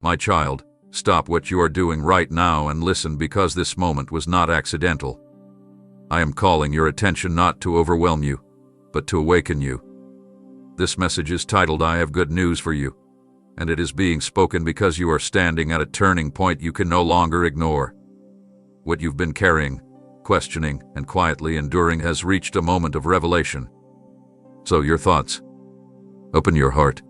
My child, stop what you are doing right now and listen, because this moment was not accidental. I am calling your attention not to overwhelm you, but to awaken you. This message is titled, I Have Good News for You, and it is being spoken because you are standing at a turning point you can no longer ignore. What you've been carrying, questioning, and quietly enduring has reached a moment of revelation. So your thoughts. Open your heart.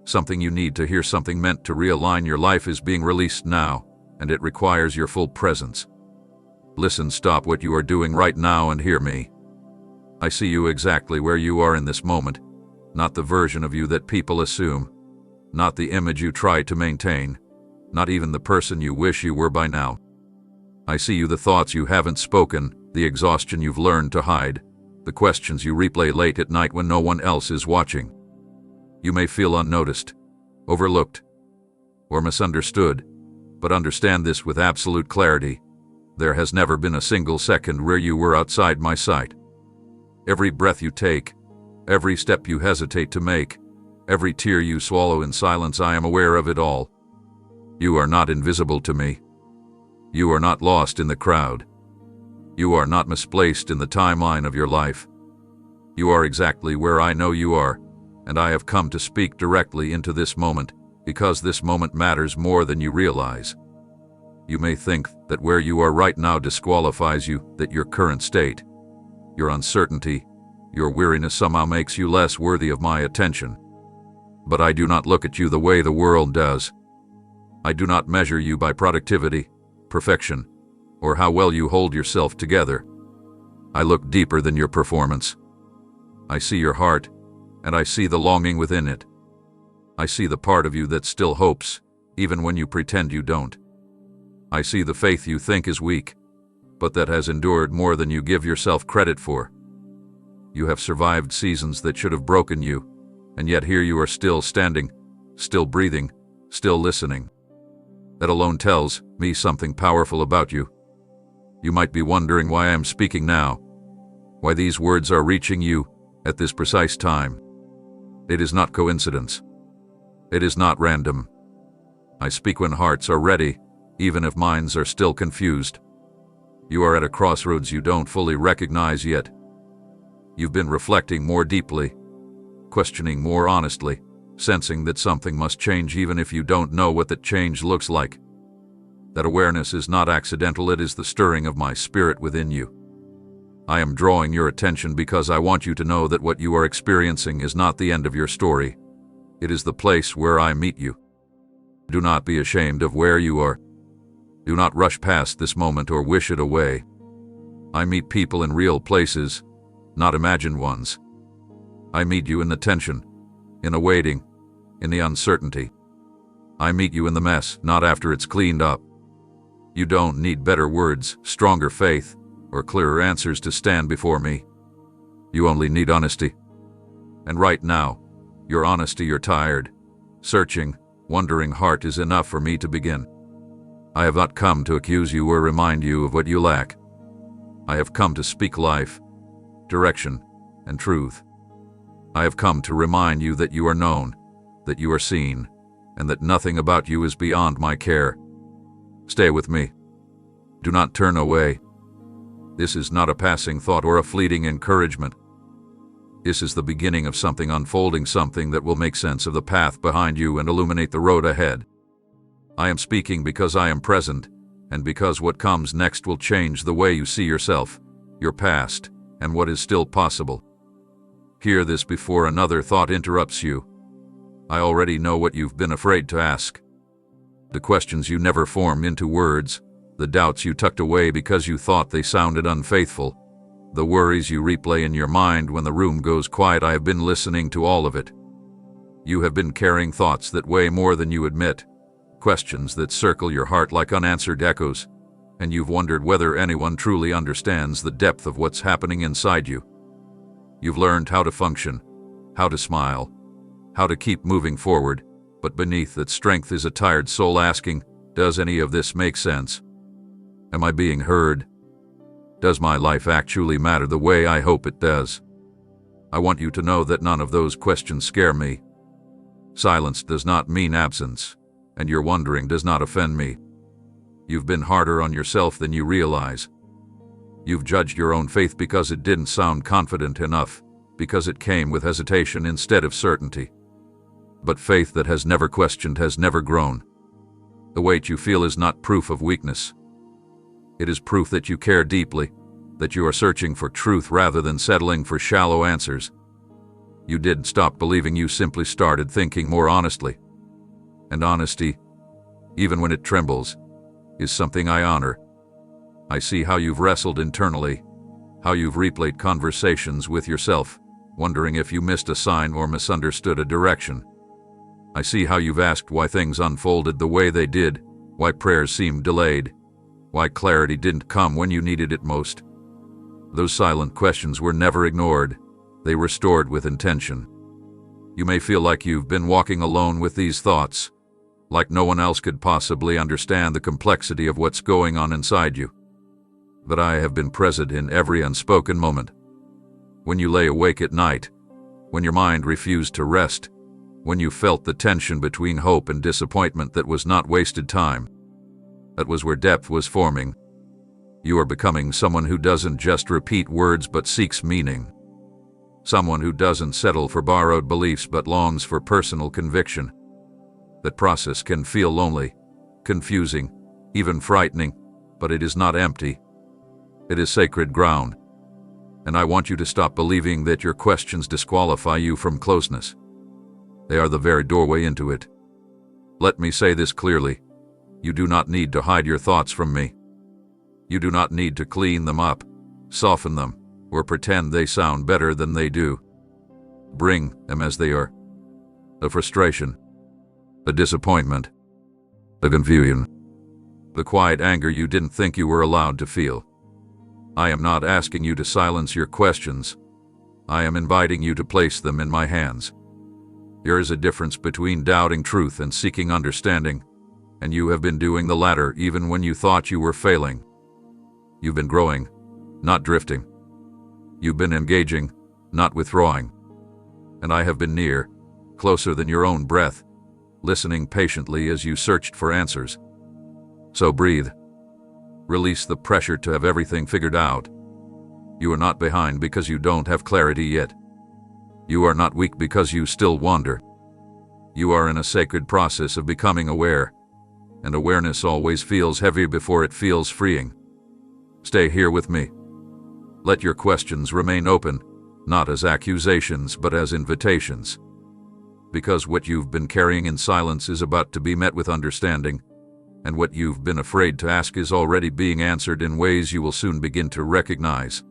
Something you need to hear, something meant to realign your life is being released now, and it requires your full presence. Listen, stop what you are doing right now and hear me. I see you exactly where you are in this moment, not the version of you that people assume, not the image you try to maintain, not even the person you wish you were by now. I see you, the thoughts you haven't spoken, the exhaustion you've learned to hide, the questions you replay late at night when no one else is watching. You may feel unnoticed, overlooked, or misunderstood, but understand this with absolute clarity. There has never been a single second where you were outside my sight. Every breath you take, every step you hesitate to make, every tear you swallow in silence, I am aware of it all. You are not invisible to me. You are not lost in the crowd. You are not misplaced in the timeline of your life. You are exactly where I know you are, and I have come to speak directly into this moment, because this moment matters more than you realize. You may think that where you are right now disqualifies you, that your current state, your uncertainty, your weariness somehow makes you less worthy of my attention. But I do not look at you the way the world does. I do not measure you by productivity, perfection, or how well you hold yourself together. I look deeper than your performance. I see your heart, and I see the longing within it. I see the part of you that still hopes, even when you pretend you don't. I see the faith you think is weak, but that has endured more than you give yourself credit for. You have survived seasons that should have broken you, and yet here you are, still standing, still breathing, still listening. That alone tells me something powerful about you. You might be wondering why I am speaking now, why these words are reaching you at this precise time. It is not coincidence. It is not random. I speak when hearts are ready, even if minds are still confused. You are at a crossroads you don't fully recognize yet. You've been reflecting more deeply, questioning more honestly, sensing that something must change even if you don't know what that change looks like. That awareness is not accidental, it is the stirring of my spirit within you. I am drawing your attention because I want you to know that what you are experiencing is not the end of your story. It is the place where I meet you. Do not be ashamed of where you are. Do not rush past this moment or wish it away. I meet people in real places, not imagined ones. I meet you in the tension, in the waiting, in the uncertainty. I meet you in the mess, not after it's cleaned up. You don't need better words, stronger faith, or clearer answers to stand before me. You only need honesty. And right now, your honesty, your tired, searching, wondering heart is enough for me to begin. I have not come to accuse you or remind you of what you lack. I have come to speak life, direction, and truth. I have come to remind you that you are known, that you are seen, and that nothing about you is beyond my care. Stay with me. Do not turn away. This is not a passing thought or a fleeting encouragement. This is the beginning of something unfolding, something that will make sense of the path behind you and illuminate the road ahead. I am speaking because I am present, and because what comes next will change the way you see yourself, your past, and what is still possible. Hear this before another thought interrupts you. I already know what you've been afraid to ask. The questions you never form into words, the doubts you tucked away because you thought they sounded unfaithful, the worries you replay in your mind when the room goes quiet. I have been listening to all of it. You have been carrying thoughts that weigh more than you admit, questions that circle your heart like unanswered echoes, and you've wondered whether anyone truly understands the depth of what's happening inside you. You've learned how to function, how to smile, how to keep moving forward, but beneath that strength is a tired soul asking, does any of this make sense? Am I being heard? Does my life actually matter the way I hope it does? I want you to know that none of those questions scare me. Silence does not mean absence. and your wondering does not offend me. You've been harder on yourself than you realize. You've judged your own faith because it didn't sound confident enough, because it came with hesitation instead of certainty. But faith that has never questioned has never grown. The weight you feel is not proof of weakness. It is proof that you care deeply, that you are searching for truth rather than settling for shallow answers. You didn't stop believing, you simply started thinking more honestly. And honesty, even when it trembles, is something I honor. I see how you've wrestled internally, how you've replayed conversations with yourself, wondering if you missed a sign or misunderstood a direction. I see how you've asked why things unfolded the way they did, why prayers seemed delayed, why clarity didn't come when you needed it most. Those silent questions were never ignored. They were stored with intention. You may feel like you've been walking alone with these thoughts, like no one else could possibly understand the complexity of what's going on inside you. But I have been present in every unspoken moment. When you lay awake at night, when your mind refused to rest, when you felt the tension between hope and disappointment that was not wasted time. That was where depth was forming. You are becoming someone who doesn't just repeat words but seeks meaning. Someone who doesn't settle for borrowed beliefs but longs for personal conviction. That process can feel lonely, confusing, even frightening, but it is not empty. It is sacred ground. And I want you to stop believing that your questions disqualify you from closeness. They are the very doorway into it. Let me say this clearly. You do not need to hide your thoughts from me. You do not need to clean them up, soften them, or pretend they sound better than they do. Bring them as they are. A frustration, a disappointment, a confusion, the quiet anger you didn't think you were allowed to feel. I am not asking you to silence your questions. I am inviting you to place them in my hands. There is a difference between doubting truth and seeking understanding, and you have been doing the latter even when you thought you were failing. You've been growing, not drifting. You've been engaging, not withdrawing. And I have been near, closer than your own breath, listening patiently as you searched for answers. So breathe. Release the pressure to have everything figured out. You are not behind because you don't have clarity yet. You are not weak because you still wander. You are in a sacred process of becoming aware, and awareness always feels heavy before it feels freeing. Stay here with me. Let your questions remain open, not as accusations but as invitations. Because what you've been carrying in silence is about to be met with understanding, and what you've been afraid to ask is already being answered in ways you will soon begin to recognize.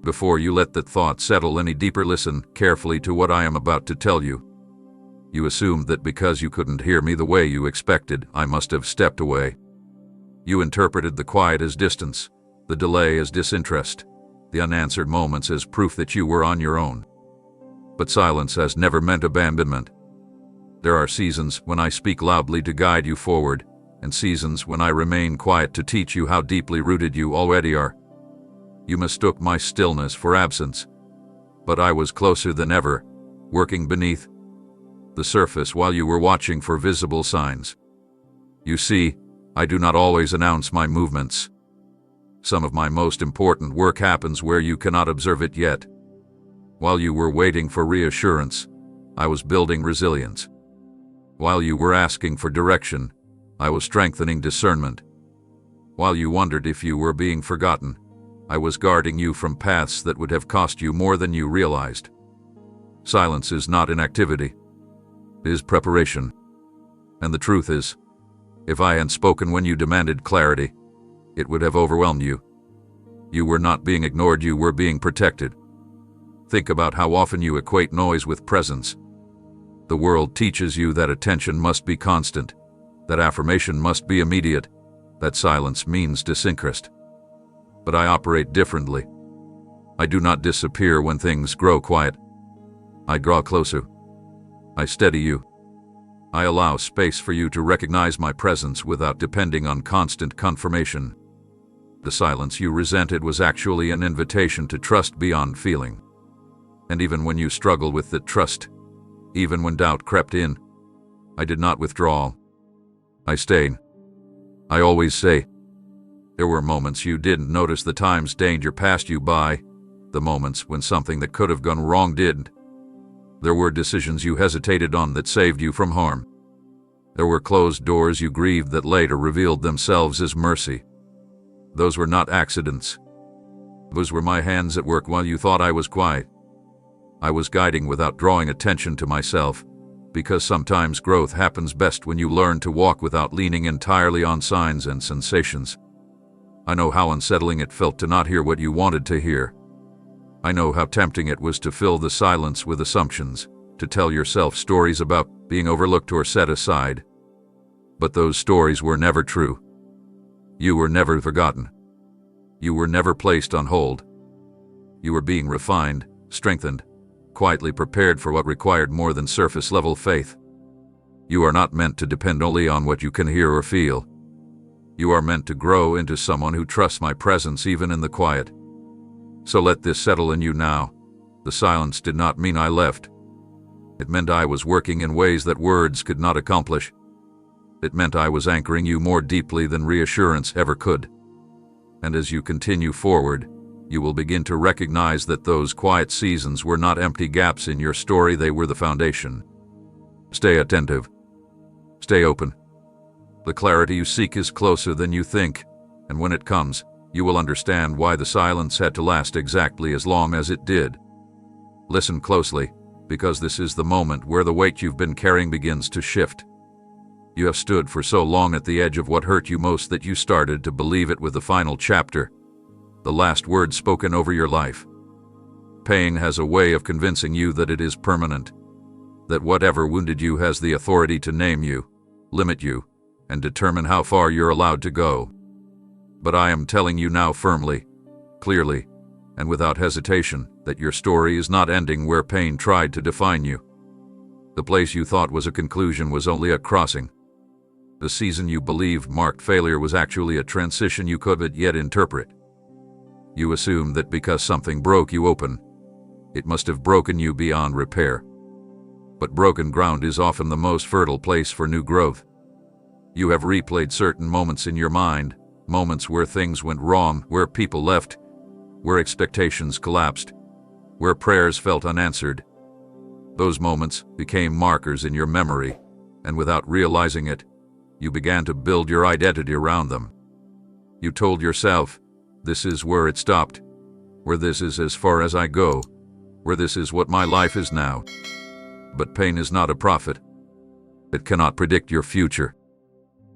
Before you let that thought settle any deeper, listen carefully to what I am about to tell you. You assumed that because you couldn't hear me the way you expected, I must have stepped away. You interpreted the quiet as distance, the delay as disinterest, the unanswered moments as proof that you were on your own. But silence has never meant abandonment. There are seasons when I speak loudly to guide you forward, and seasons when I remain quiet to teach you how deeply rooted you already are. You mistook my stillness for absence, but I was closer than ever, working beneath the surface while you were watching for visible signs. You see, I do not always announce my movements. Some of my most important work happens where you cannot observe it yet. While you were waiting for reassurance, I was building resilience. While you were asking for direction, I was strengthening discernment. While you wondered if you were being forgotten, I was guarding you from paths that would have cost you more than you realized. Silence is not inactivity. It is preparation. And the truth is, if I had spoken when you demanded clarity, it would have overwhelmed you. You were not being ignored, you were being protected. Think about how often you equate noise with presence. The world teaches you that attention must be constant, that affirmation must be immediate, that silence means disinterest. But I operate differently. I do not disappear when things grow quiet. I draw closer. I steady you. I allow space for you to recognize my presence without depending on constant confirmation. The silence you resented was actually an invitation to trust beyond feeling. And even when you struggled with that trust, even when doubt crept in, I did not withdraw. I stayed. I always say. There were moments you didn't notice, the times danger passed you by, the moments when something that could have gone wrong didn't. There were decisions you hesitated on that saved you from harm. There were closed doors you grieved that later revealed themselves as mercy. Those were not accidents. Those were my hands at work while you thought I was quiet. I was guiding without drawing attention to myself, because sometimes growth happens best when you learn to walk without leaning entirely on signs and sensations. I know how unsettling it felt to not hear what you wanted to hear. I know how tempting it was to fill the silence with assumptions, to tell yourself stories about being overlooked or set aside. But those stories were never true. You were never forgotten. You were never placed on hold. You were being refined, strengthened, quietly prepared for what required more than surface-level faith. You are not meant to depend only on what you can hear or feel. You are meant to grow into someone who trusts my presence even in the quiet. So let this settle in you now. The silence did not mean I left. It meant I was working in ways that words could not accomplish. It meant I was anchoring you more deeply than reassurance ever could. And as you continue forward, you will begin to recognize that those quiet seasons were not empty gaps in your story, they were the foundation. Stay attentive. Stay open. The clarity you seek is closer than you think, and when it comes, you will understand why the silence had to last exactly as long as it did. Listen closely, because this is the moment where the weight you've been carrying begins to shift. You have stood for so long at the edge of what hurt you most that you started to believe it with the final chapter, the last word spoken over your life. Pain has a way of convincing you that it is permanent, that whatever wounded you has the authority to name you, limit you, and determine how far you're allowed to go. But I am telling you now firmly, clearly, and without hesitation, that your story is not ending where pain tried to define you. The place you thought was a conclusion was only a crossing. The season you believed marked failure was actually a transition you couldn't yet interpret. You assumed that because something broke you open, it must have broken you beyond repair. But broken ground is often the most fertile place for new growth. You have replayed certain moments in your mind, moments where things went wrong, where people left, where expectations collapsed, where prayers felt unanswered. Those moments became markers in your memory, and without realizing it, you began to build your identity around them. You told yourself, this is where it stopped, where this is as far as I go, where this is what my life is now. But pain is not a prophet. It cannot predict your future.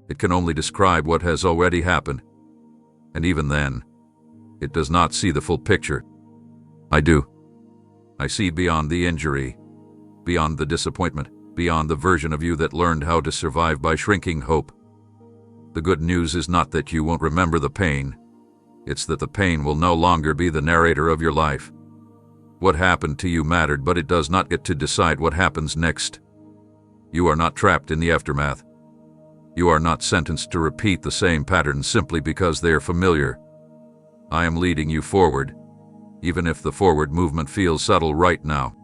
It can only describe what has already happened. And even then, it does not see the full picture. I do. I see beyond the injury, beyond the disappointment, beyond the version of you that learned how to survive by shrinking hope. The good news is not that you won't remember the pain. It's that the pain will no longer be the narrator of your life. What happened to you mattered, but it does not get to decide what happens next. You are not trapped in the aftermath. You are not sentenced to repeat the same patterns simply because they are familiar. I am leading you forward, even if the forward movement feels subtle right now.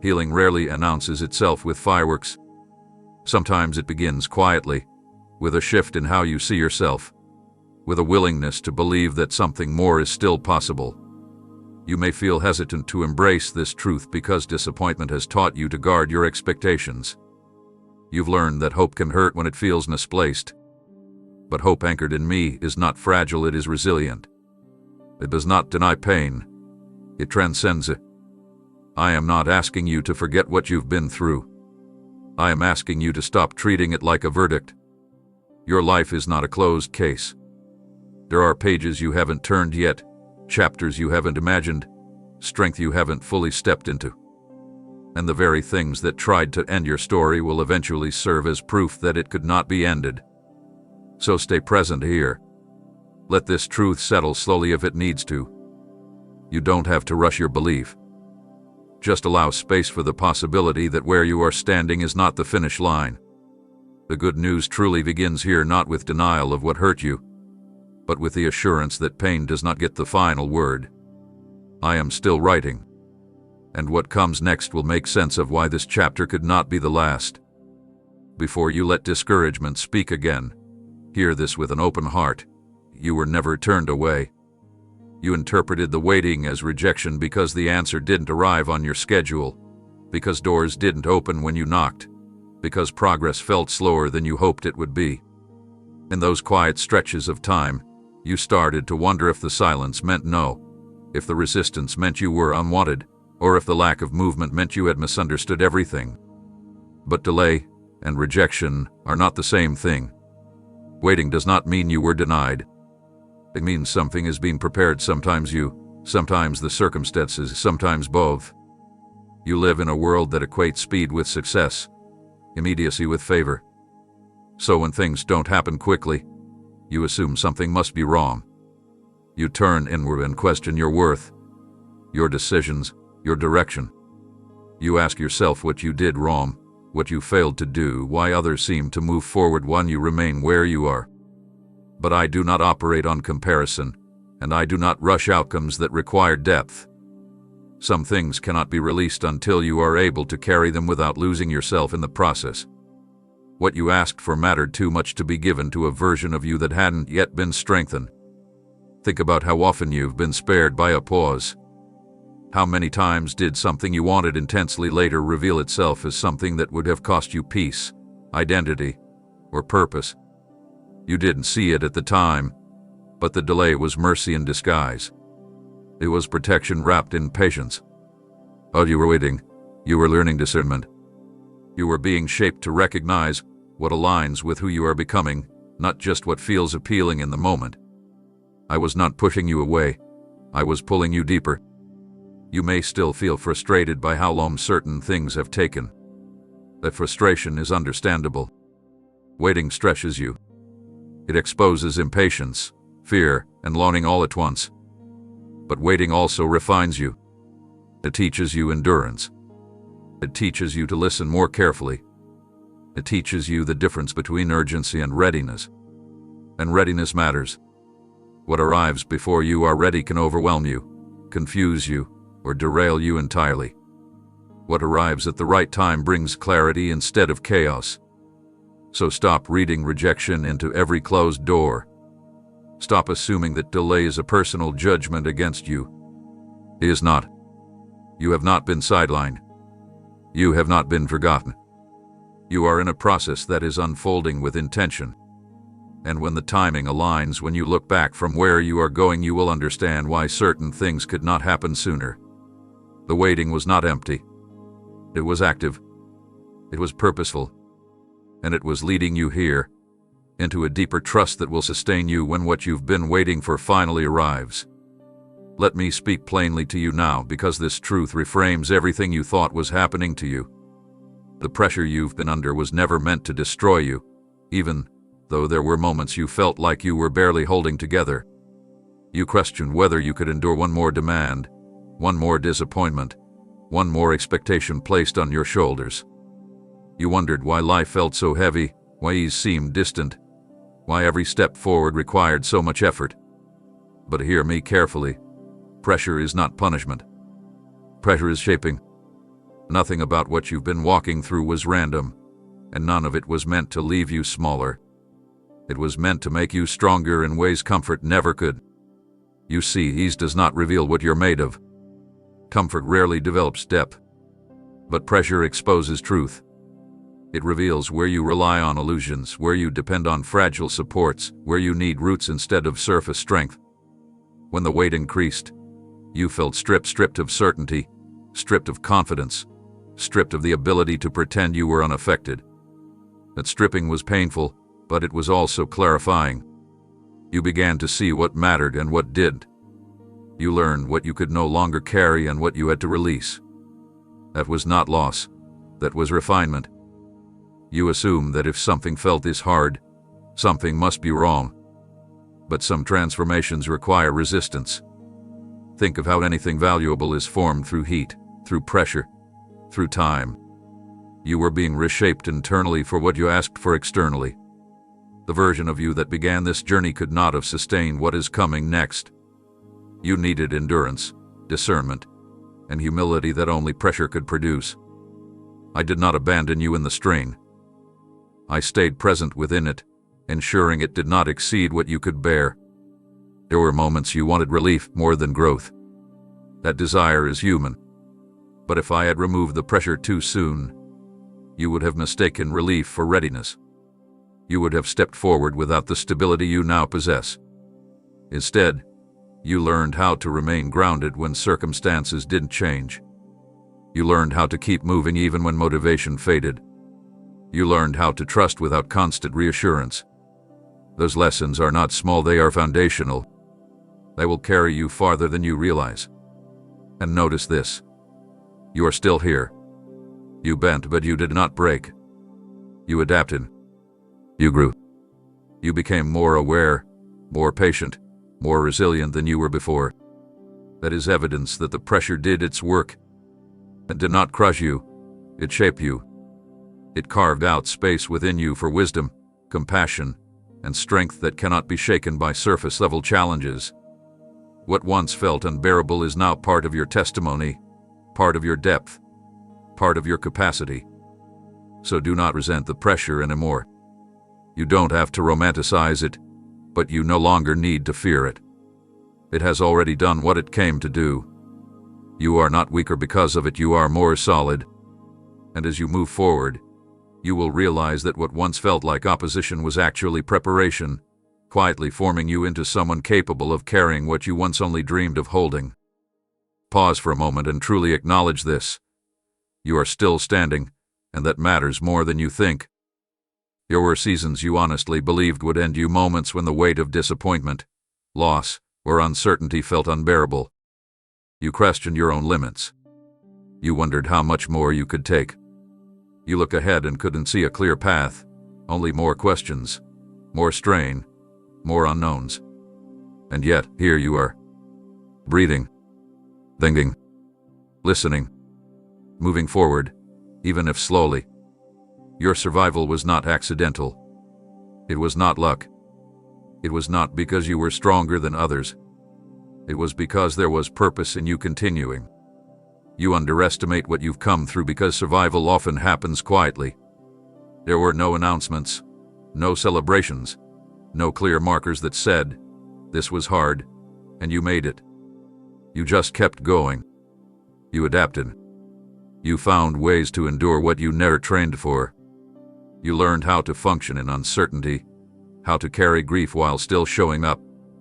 Healing rarely announces itself with fireworks. Sometimes it begins quietly, with a shift in how you see yourself, with a willingness to believe that something more is still possible. You may feel hesitant to embrace this truth because disappointment has taught you to guard your expectations. You've learned that hope can hurt when it feels misplaced. But hope anchored in me is not fragile, it is resilient. It does not deny pain. It transcends it. I am not asking you to forget what you've been through. I am asking you to stop treating it like a verdict. Your life is not a closed case. There are pages you haven't turned yet, chapters you haven't imagined, strength you haven't fully stepped into. And the very things that tried to end your story will eventually serve as proof that it could not be ended. So stay present here. Let this truth settle slowly if it needs to. You don't have to rush your belief. Just allow space for the possibility that where you are standing is not the finish line. The good news truly begins here, not with denial of what hurt you, but with the assurance that pain does not get the final word. I am still writing, and what comes next will make sense of why this chapter could not be the last. Before you let discouragement speak again, hear this with an open heart. You were never turned away. You interpreted the waiting as rejection because the answer didn't arrive on your schedule, because doors didn't open when you knocked, because progress felt slower than you hoped it would be. In those quiet stretches of time, you started to wonder if the silence meant no, if the resistance meant you were unwanted, or if the lack of movement meant you had misunderstood everything. But delay and rejection are not the same thing. Waiting does not mean you were denied. It means something is being prepared. Sometimes you, sometimes the circumstances, sometimes both. You live in a world that equates speed with success, immediacy with favor. So when things don't happen quickly, you assume something must be wrong. You turn inward and question your worth, your decisions, your direction. You ask yourself what you did wrong, what you failed to do, why others seem to move forward while you remain where you are. But I do not operate on comparison, and I do not rush outcomes that require depth. Some things cannot be released until you are able to carry them without losing yourself in the process. What you asked for mattered too much to be given to a version of you that hadn't yet been strengthened. Think about how often you've been spared by a pause. How many times did something you wanted intensely later reveal itself as something that would have cost you peace, identity, or purpose? You didn't see it at the time, but the delay was mercy in disguise. It was protection wrapped in patience. While you were waiting, you were learning discernment. You were being shaped to recognize what aligns with who you are becoming, not just what feels appealing in the moment. I was not pushing you away. I was pulling you deeper. You may still feel frustrated by how long certain things have taken. That frustration is understandable. Waiting stretches you. It exposes impatience, fear, and longing all at once. But waiting also refines you. It teaches you endurance. It teaches you to listen more carefully. It teaches you the difference between urgency and readiness. And readiness matters. What arrives before you are ready can overwhelm you, confuse you, or derail you entirely. What arrives at the right time brings clarity instead of chaos. So stop reading rejection into every closed door. Stop assuming that delay is a personal judgment against you. It is not. You have not been sidelined. You have not been forgotten. You are in a process that is unfolding with intention. And when the timing aligns, when you look back from where you are going, you will understand why certain things could not happen sooner. The waiting was not empty. It was active. It was purposeful. And it was leading you here, into a deeper trust that will sustain you when what you've been waiting for finally arrives. Let me speak plainly to you now, because this truth reframes everything you thought was happening to you. The pressure you've been under was never meant to destroy you, even though there were moments you felt like you were barely holding together. You questioned whether you could endure one more demand, one more disappointment, one more expectation placed on your shoulders. You wondered why life felt so heavy, why ease seemed distant, why every step forward required so much effort. But hear me carefully. Pressure is not punishment. Pressure is shaping. Nothing about what you've been walking through was random, and none of it was meant to leave you smaller. It was meant to make you stronger in ways comfort never could. You see, ease does not reveal what you're made of. Comfort rarely develops depth. But pressure exposes truth. It reveals where you rely on illusions, where you depend on fragile supports, where you need roots instead of surface strength. When the weight increased, you felt stripped of certainty, stripped of confidence, stripped of the ability to pretend you were unaffected. That stripping was painful, but it was also clarifying. You began to see what mattered and what didn't. You learned what you could no longer carry and what you had to release. That was not loss. That was refinement. You assume that if something felt this hard, something must be wrong. But some transformations require resistance. Think of how anything valuable is formed through heat, through pressure, through time. You were being reshaped internally for what you asked for externally. The version of you that began this journey could not have sustained what is coming next. You needed endurance, discernment, and humility that only pressure could produce. I did not abandon you in the strain. I stayed present within it, ensuring it did not exceed what you could bear. There were moments you wanted relief more than growth. That desire is human. But if I had removed the pressure too soon, you would have mistaken relief for readiness. You would have stepped forward without the stability you now possess. Instead, you learned how to remain grounded when circumstances didn't change. You learned how to keep moving even when motivation faded. You learned how to trust without constant reassurance. Those lessons are not small, they are foundational. They will carry you farther than you realize. And notice this. You are still here. You bent, but you did not break. You adapted. You grew. You became more aware, more patient, more resilient than you were before. That is evidence that the pressure did its work. It did not crush you. It shaped you. It carved out space within you for wisdom, compassion, and strength that cannot be shaken by surface-level challenges. What once felt unbearable is now part of your testimony, part of your depth, part of your capacity. So do not resent the pressure anymore. You don't have to romanticize it, but you no longer need to fear it. It has already done what it came to do. You are not weaker because of it, you are more solid. And as you move forward, you will realize that what once felt like opposition was actually preparation, quietly forming you into someone capable of carrying what you once only dreamed of holding. Pause for a moment and truly acknowledge this. You are still standing, and that matters more than you think. There were seasons you honestly believed would end you, moments when the weight of disappointment, loss, or uncertainty felt unbearable. You questioned your own limits. You wondered how much more you could take. You looked ahead and couldn't see a clear path, only more questions, more strain, more unknowns. And yet, here you are. Breathing, thinking, listening, moving forward, even if slowly. Your survival was not accidental. It was not luck. It was not because you were stronger than others. It was because there was purpose in you continuing. You underestimate what you've come through because survival often happens quietly. There were no announcements, no celebrations, no clear markers that said, "This was hard, and you made it." You just kept going. You adapted. You found ways to endure what you never trained for. You learned how to function in uncertainty, how to carry grief while still showing up,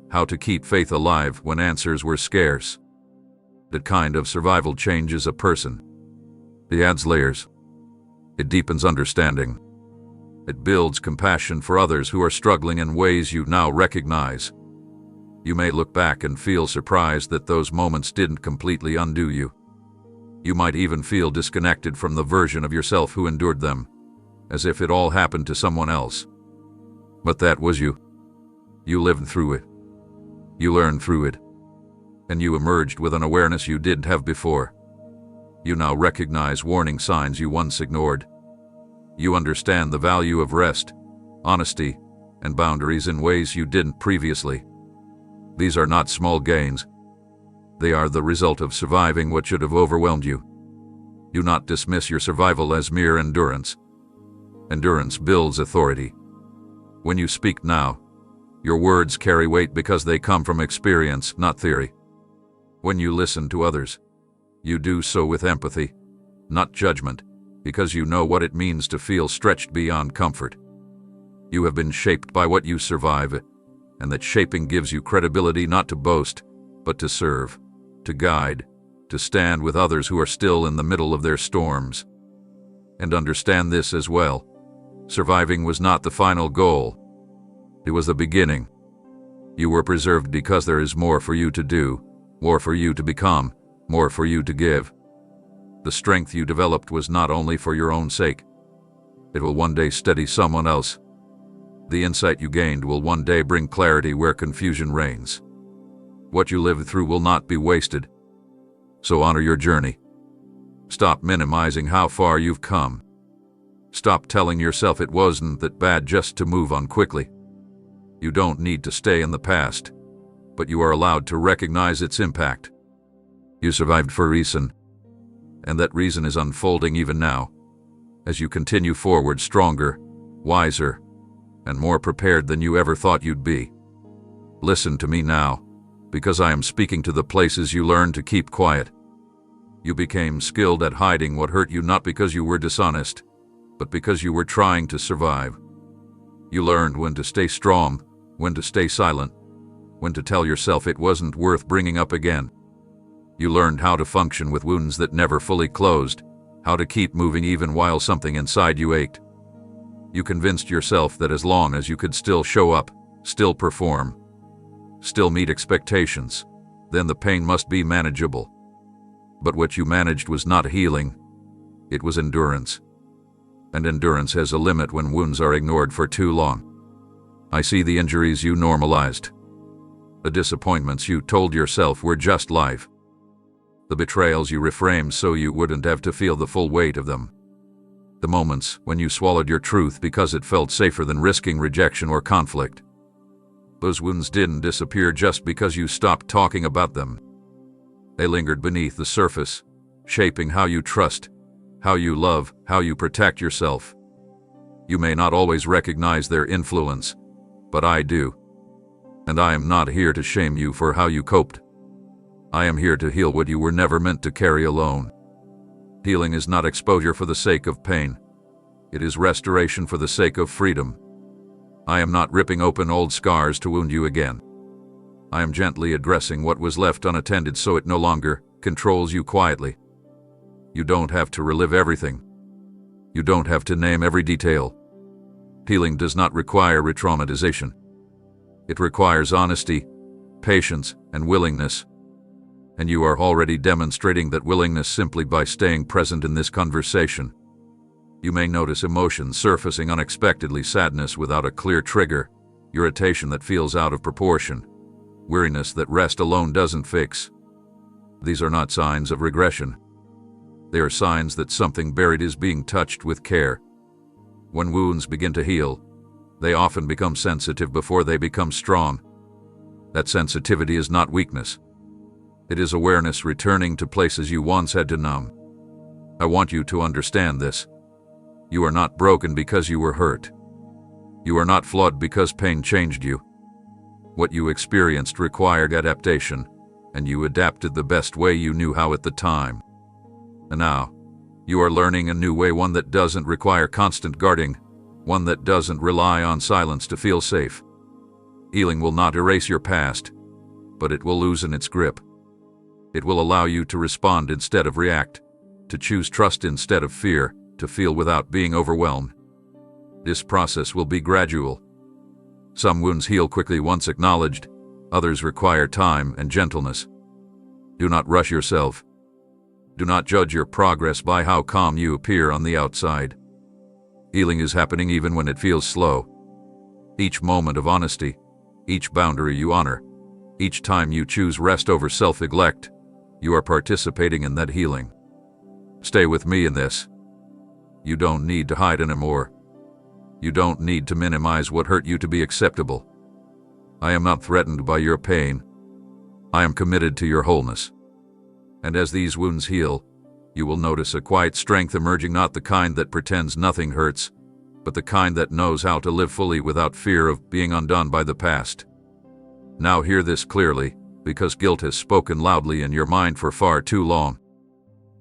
how to keep faith alive when answers were scarce. That kind of survival changes a person. It adds layers. It deepens understanding. It builds compassion for others who are struggling in ways you now recognize. You may look back and feel surprised that those moments didn't completely undo you. You might even feel disconnected from the version of yourself who endured them, as if it all happened to someone else. But that was you. You lived through it. You learned through it. And you emerged with an awareness you didn't have before. You now recognize warning signs you once ignored. You understand the value of rest, honesty, and boundaries in ways you didn't previously. These are not small gains. They are the result of surviving what should have overwhelmed you. Do not dismiss your survival as mere endurance. Endurance builds authority. When you speak now, your words carry weight because they come from experience, not theory. When you listen to others, you do so with empathy, not judgment, because you know what it means to feel stretched beyond comfort. You have been shaped by what you survive, and that shaping gives you credibility not to boast, but to serve, to guide, to stand with others who are still in the middle of their storms. And understand this as well. Surviving was not the final goal. It was the beginning. You were preserved because there is more for you to do, more for you to become, more for you to give. The strength you developed was not only for your own sake. It will one day steady someone else. The insight you gained will one day bring clarity where confusion reigns. What you lived through will not be wasted. So honor your journey. Stop minimizing how far you've come. Stop telling yourself it wasn't that bad just to move on quickly. You don't need to stay in the past, but you are allowed to recognize its impact. You survived for a reason, and that reason is unfolding even now. As you continue forward stronger, wiser, and more prepared than you ever thought you'd be. Listen to me now, because I am speaking to the places you learned to keep quiet. You became skilled at hiding what hurt you not because you were dishonest, but because you were trying to survive. You learned when to stay strong, when to stay silent, when to tell yourself it wasn't worth bringing up again. You learned how to function with wounds that never fully closed, how to keep moving even while something inside you ached. You convinced yourself that as long as you could still show up, still perform, still meet expectations, then the pain must be manageable. But what you managed was not healing, it was endurance. And endurance has a limit when wounds are ignored for too long. I see the injuries you normalized, the disappointments you told yourself were just life, the betrayals you reframed so you wouldn't have to feel the full weight of them, the moments when you swallowed your truth because it felt safer than risking rejection or conflict. Those wounds didn't disappear just because you stopped talking about them. They lingered beneath the surface, shaping how you trust, how you love, how you protect yourself. You may not always recognize their influence, but I do. And I am not here to shame you for how you coped. I am here to heal what you were never meant to carry alone. Healing is not exposure for the sake of pain. It is restoration for the sake of freedom. I am not ripping open old scars to wound you again. I am gently addressing what was left unattended so it no longer controls you quietly. You don't have to relive everything. You don't have to name every detail. Healing does not require re-traumatization. It requires honesty, patience, and willingness. And you are already demonstrating that willingness simply by staying present in this conversation. You may notice emotions surfacing unexpectedly, sadness without a clear trigger, irritation that feels out of proportion, weariness that rest alone doesn't fix. These are not signs of regression. They are signs that something buried is being touched with care. When wounds begin to heal, they often become sensitive before they become strong. That sensitivity is not weakness. It is awareness returning to places you once had to numb. I want you to understand this. You are not broken because you were hurt. You are not flawed because pain changed you. What you experienced required adaptation, and you adapted the best way you knew how at the time. And now, you are learning a new way, one that doesn't require constant guarding, one that doesn't rely on silence to feel safe. Healing will not erase your past, but it will loosen its grip. It will allow you to respond instead of react, to choose trust instead of fear, to feel without being overwhelmed. This process will be gradual. Some wounds heal quickly once acknowledged, others require time and gentleness. Do not rush yourself. Do not judge your progress by how calm you appear on the outside. Healing is happening even when it feels slow. Each moment of honesty, each boundary you honor, each time you choose rest over self-neglect, you are participating in that healing. Stay with me in this. You don't need to hide anymore. You don't need to minimize what hurt you to be acceptable. I am not threatened by your pain. I am committed to your wholeness. And as these wounds heal, you will notice a quiet strength emerging, not the kind that pretends nothing hurts, but the kind that knows how to live fully without fear of being undone by the past. Now hear this clearly, because guilt has spoken loudly in your mind for far too long.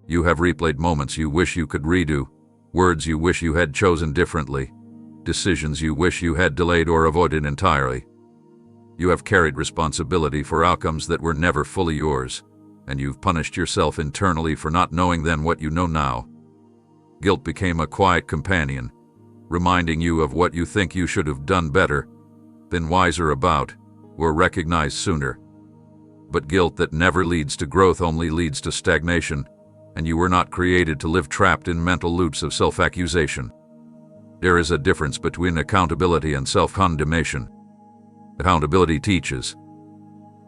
You have replayed moments you wish you could redo, words you wish you had chosen differently, decisions you wish you had delayed or avoided entirely. You have carried responsibility for outcomes that were never fully yours, and you've punished yourself internally for not knowing then what you know now. Guilt became a quiet companion, reminding you of what you think you should have done better, been wiser about, or recognized sooner. But guilt that never leads to growth only leads to stagnation, and you were not created to live trapped in mental loops of self-accusation. There is a difference between accountability and self-condemnation. Accountability teaches.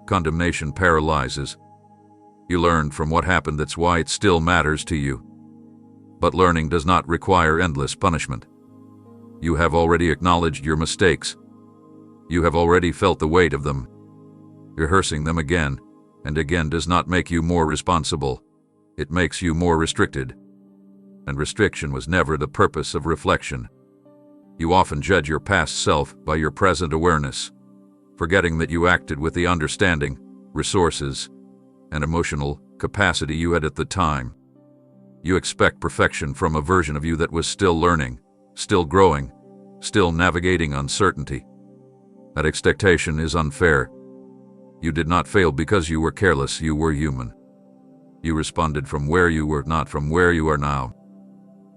Condemnation paralyzes. You learned from what happened, that's why it still matters to you. But learning does not require endless punishment. You have already acknowledged your mistakes. You have already felt the weight of them. Rehearsing them again and again does not make you more responsible. It makes you more restricted. And restriction was never the purpose of reflection. You often judge your past self by your present awareness, forgetting that you acted with the understanding, resources, and emotional capacity you had at the time. You expect perfection from a version of you that was still learning, still growing, still navigating uncertainty. That expectation is unfair. You did not fail because you were careless, you were human. You responded from where you were, not from where you are now.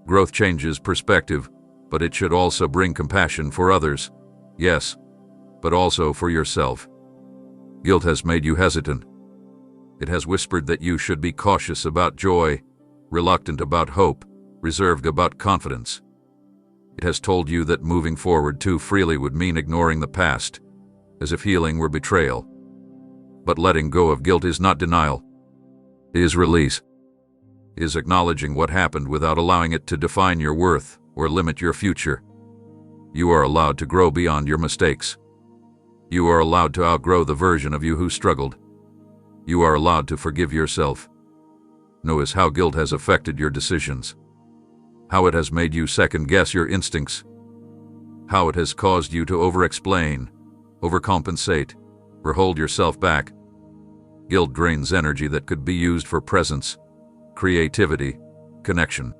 Growth changes perspective, but it should also bring compassion for others, yes, but also for yourself. Guilt has made you hesitant. It has whispered that you should be cautious about joy, reluctant about hope, reserved about confidence. It has told you that moving forward too freely would mean ignoring the past, as if healing were betrayal. But letting go of guilt is not denial. It is release. It is acknowledging what happened without allowing it to define your worth or limit your future. You are allowed to grow beyond your mistakes. You are allowed to outgrow the version of you who struggled. You are allowed to forgive yourself. Notice how guilt has affected your decisions, how it has made you second-guess your instincts, how it has caused you to over-explain, overcompensate, or hold yourself back. Guilt drains energy that could be used for presence, creativity, connection.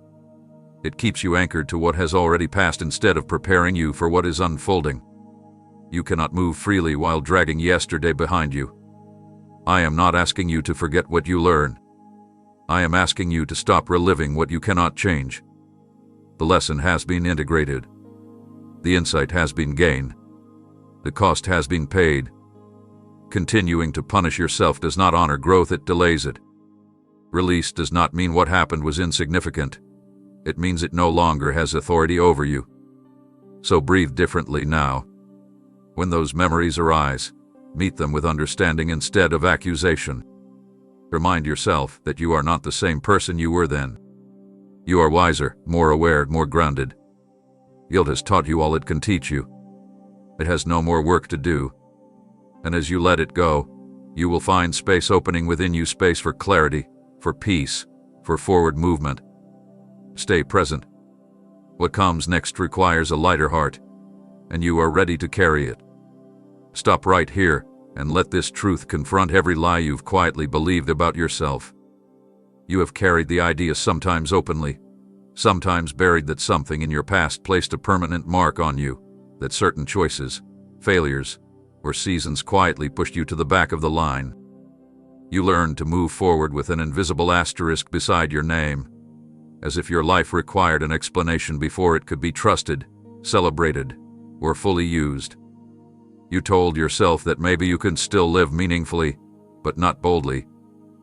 It keeps you anchored to what has already passed instead of preparing you for what is unfolding. You cannot move freely while dragging yesterday behind you. I am not asking you to forget what you learned. I am asking you to stop reliving what you cannot change. The lesson has been integrated. The insight has been gained. The cost has been paid. Continuing to punish yourself does not honor growth, it delays it. Release does not mean what happened was insignificant. It means it no longer has authority over you. So breathe differently now. When those memories arise, meet them with understanding instead of accusation. Remind yourself that you are not the same person you were then. You are wiser, more aware, more grounded. Guilt has taught you all it can teach you. It has no more work to do. And as you let it go, you will find space opening within you, space for clarity, for peace, for forward movement. Stay present. What comes next requires a lighter heart, and you are ready to carry it. Stop right here and let this truth confront every lie you've quietly believed about yourself. You have carried the idea, sometimes openly, sometimes buried, that something in your past placed a permanent mark on you, that certain choices, failures, or seasons quietly pushed you to the back of the line. You learned to move forward with an invisible asterisk beside your name, as if your life required an explanation before it could be trusted, celebrated, or fully used. You told yourself that maybe you could still live meaningfully, but not boldly,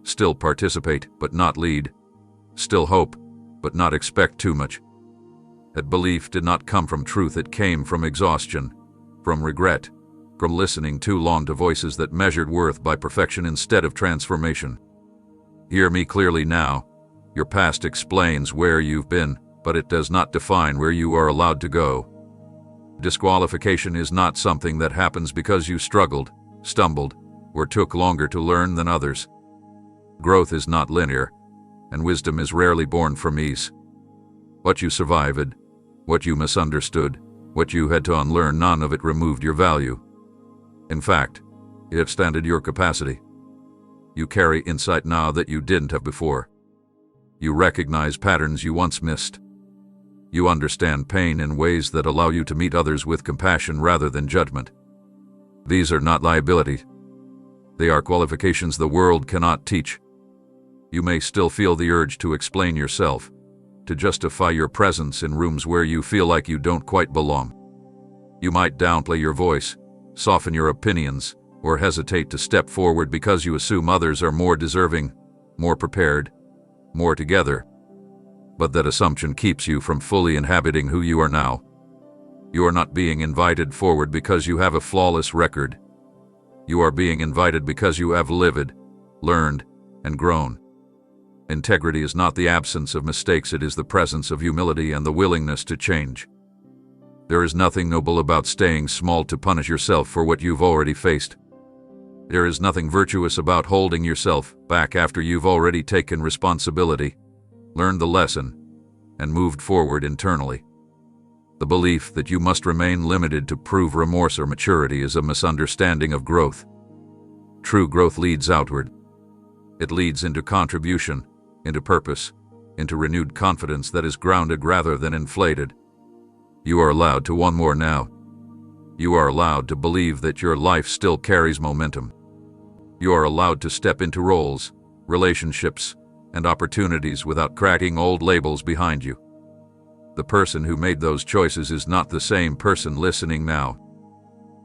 still participate, but not lead, still hope, but not expect too much. That belief did not come from truth, it came from exhaustion, from regret, from listening too long to voices that measured worth by perfection instead of transformation. Hear me clearly now. Your past explains where you've been, but it does not define where you are allowed to go. Disqualification is not something that happens because you struggled, stumbled, or took longer to learn than others. Growth is not linear, and wisdom is rarely born from ease. What you survived, what you misunderstood, what you had to unlearn, none of it removed your value. In fact, it expanded your capacity. You carry insight now that you didn't have before. You recognize patterns you once missed. You understand pain in ways that allow you to meet others with compassion rather than judgment. These are not liabilities. They are qualifications the world cannot teach. You may still feel the urge to explain yourself, to justify your presence in rooms where you feel like you don't quite belong. You might downplay your voice, soften your opinions, or hesitate to step forward because you assume others are more deserving, more prepared, more together. But that assumption keeps you from fully inhabiting who you are now. You are not being invited forward because you have a flawless record. You are being invited because you have lived, learned, and grown. Integrity is not the absence of mistakes, it is the presence of humility and the willingness to change. There is nothing noble about staying small to punish yourself for what you've already faced. There is nothing virtuous about holding yourself back after you've already taken responsibility, learned the lesson, and moved forward internally. The belief that you must remain limited to prove remorse or maturity is a misunderstanding of growth. True growth leads outward. It leads into contribution, into purpose, into renewed confidence that is grounded rather than inflated. You are allowed to want more now. You are allowed to believe that your life still carries momentum. You are allowed to step into roles, relationships, and opportunities without cracking old labels behind you. The person who made those choices is not the same person listening now.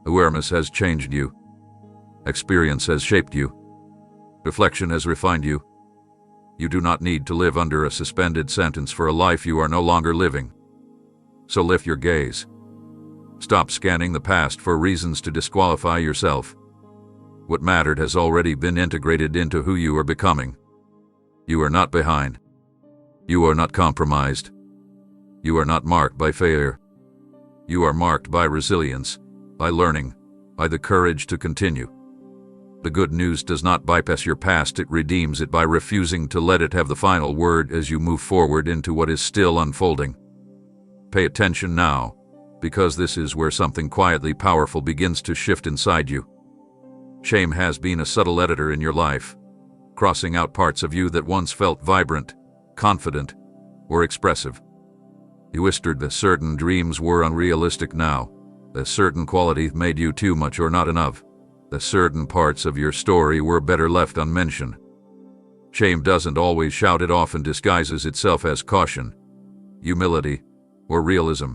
Awareness has changed you. Experience has shaped you. Reflection has refined you. You do not need to live under a suspended sentence for a life you are no longer living. So lift your gaze. Stop scanning the past for reasons to disqualify yourself. What mattered has already been integrated into who you are becoming. You are not behind. You are not compromised. You are not marked by failure. You are marked by resilience, by learning, by the courage to continue. The good news does not bypass your past, it redeems it by refusing to let it have the final word as you move forward into what is still unfolding. Pay attention now, because this is where something quietly powerful begins to shift inside you. Shame has been a subtle editor in your life, crossing out parts of you that once felt vibrant, confident, or expressive. You whispered that certain dreams were unrealistic now, that certain qualities made you too much or not enough, that certain parts of your story were better left unmentioned. Shame doesn't always shout, it often disguises itself as caution, humility, or realism.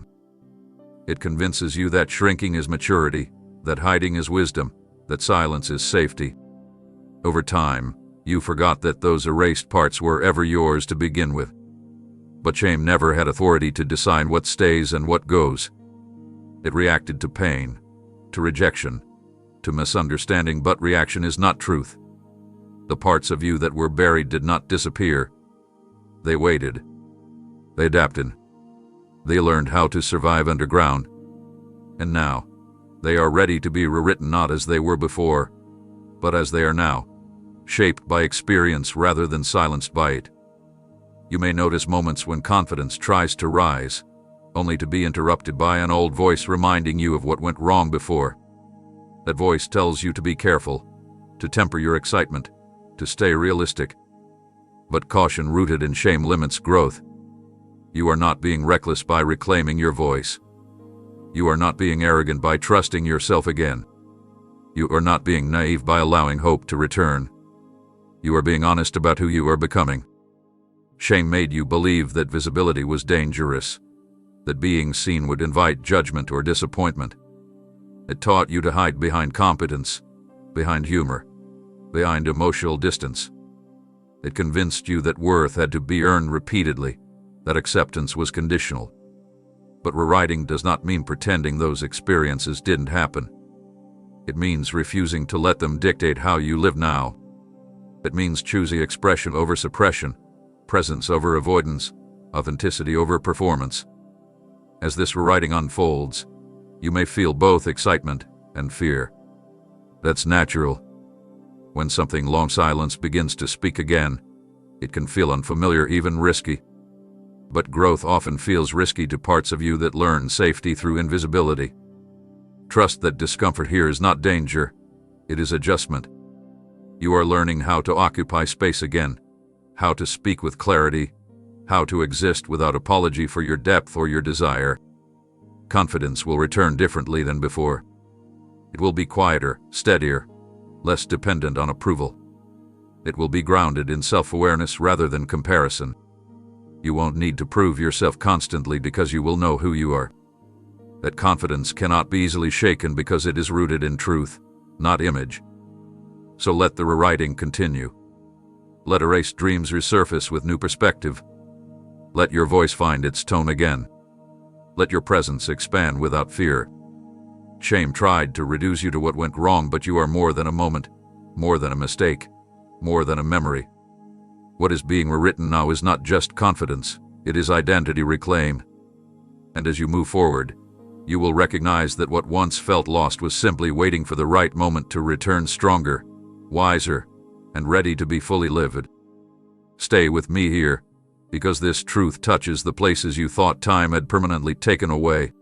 It convinces you that shrinking is maturity, that hiding is wisdom, that silence is safety. Over time, you forgot that those erased parts were ever yours to begin with. But shame never had authority to decide what stays and what goes. It reacted to pain, to rejection, to misunderstanding, but reaction is not truth. The parts of you that were buried did not disappear. They waited. They adapted. They learned how to survive underground. And now, they are ready to be rewritten not as they were before, but as they are now, shaped by experience rather than silenced by it. You may notice moments when confidence tries to rise, only to be interrupted by an old voice reminding you of what went wrong before. That voice tells you to be careful, to temper your excitement, to stay realistic. But caution rooted in shame limits growth. You are not being reckless by reclaiming your voice. You are not being arrogant by trusting yourself again. You are not being naive by allowing hope to return. You are being honest about who you are becoming. Shame made you believe that visibility was dangerous, that being seen would invite judgment or disappointment. It taught you to hide behind competence, behind humor, behind emotional distance. It convinced you that worth had to be earned repeatedly, that acceptance was conditional. But rewriting does not mean pretending those experiences didn't happen. It means refusing to let them dictate how you live now. It means choosing expression over suppression, presence over avoidance, authenticity over performance. As this rewriting unfolds, you may feel both excitement and fear. That's natural. When something long silence begins to speak again, it can feel unfamiliar, even risky. But growth often feels risky to parts of you that learn safety through invisibility. Trust that discomfort here is not danger, it is adjustment. You are learning how to occupy space again, how to speak with clarity, how to exist without apology for your depth or your desire. Confidence will return differently than before. It will be quieter, steadier, less dependent on approval. It will be grounded in self-awareness rather than comparison. You won't need to prove yourself constantly because you will know who you are. That confidence cannot be easily shaken because it is rooted in truth, not image. So let the rewriting continue. Let erased dreams resurface with new perspective. Let your voice find its tone again. Let your presence expand without fear. Shame tried to reduce you to what went wrong, but you are more than a moment, more than a mistake, more than a memory. What is being rewritten now is not just confidence, it is identity reclaimed. And as you move forward, you will recognize that what once felt lost was simply waiting for the right moment to return stronger, wiser, and ready to be fully lived. Stay with me here, Because this truth touches the places you thought time had permanently taken away.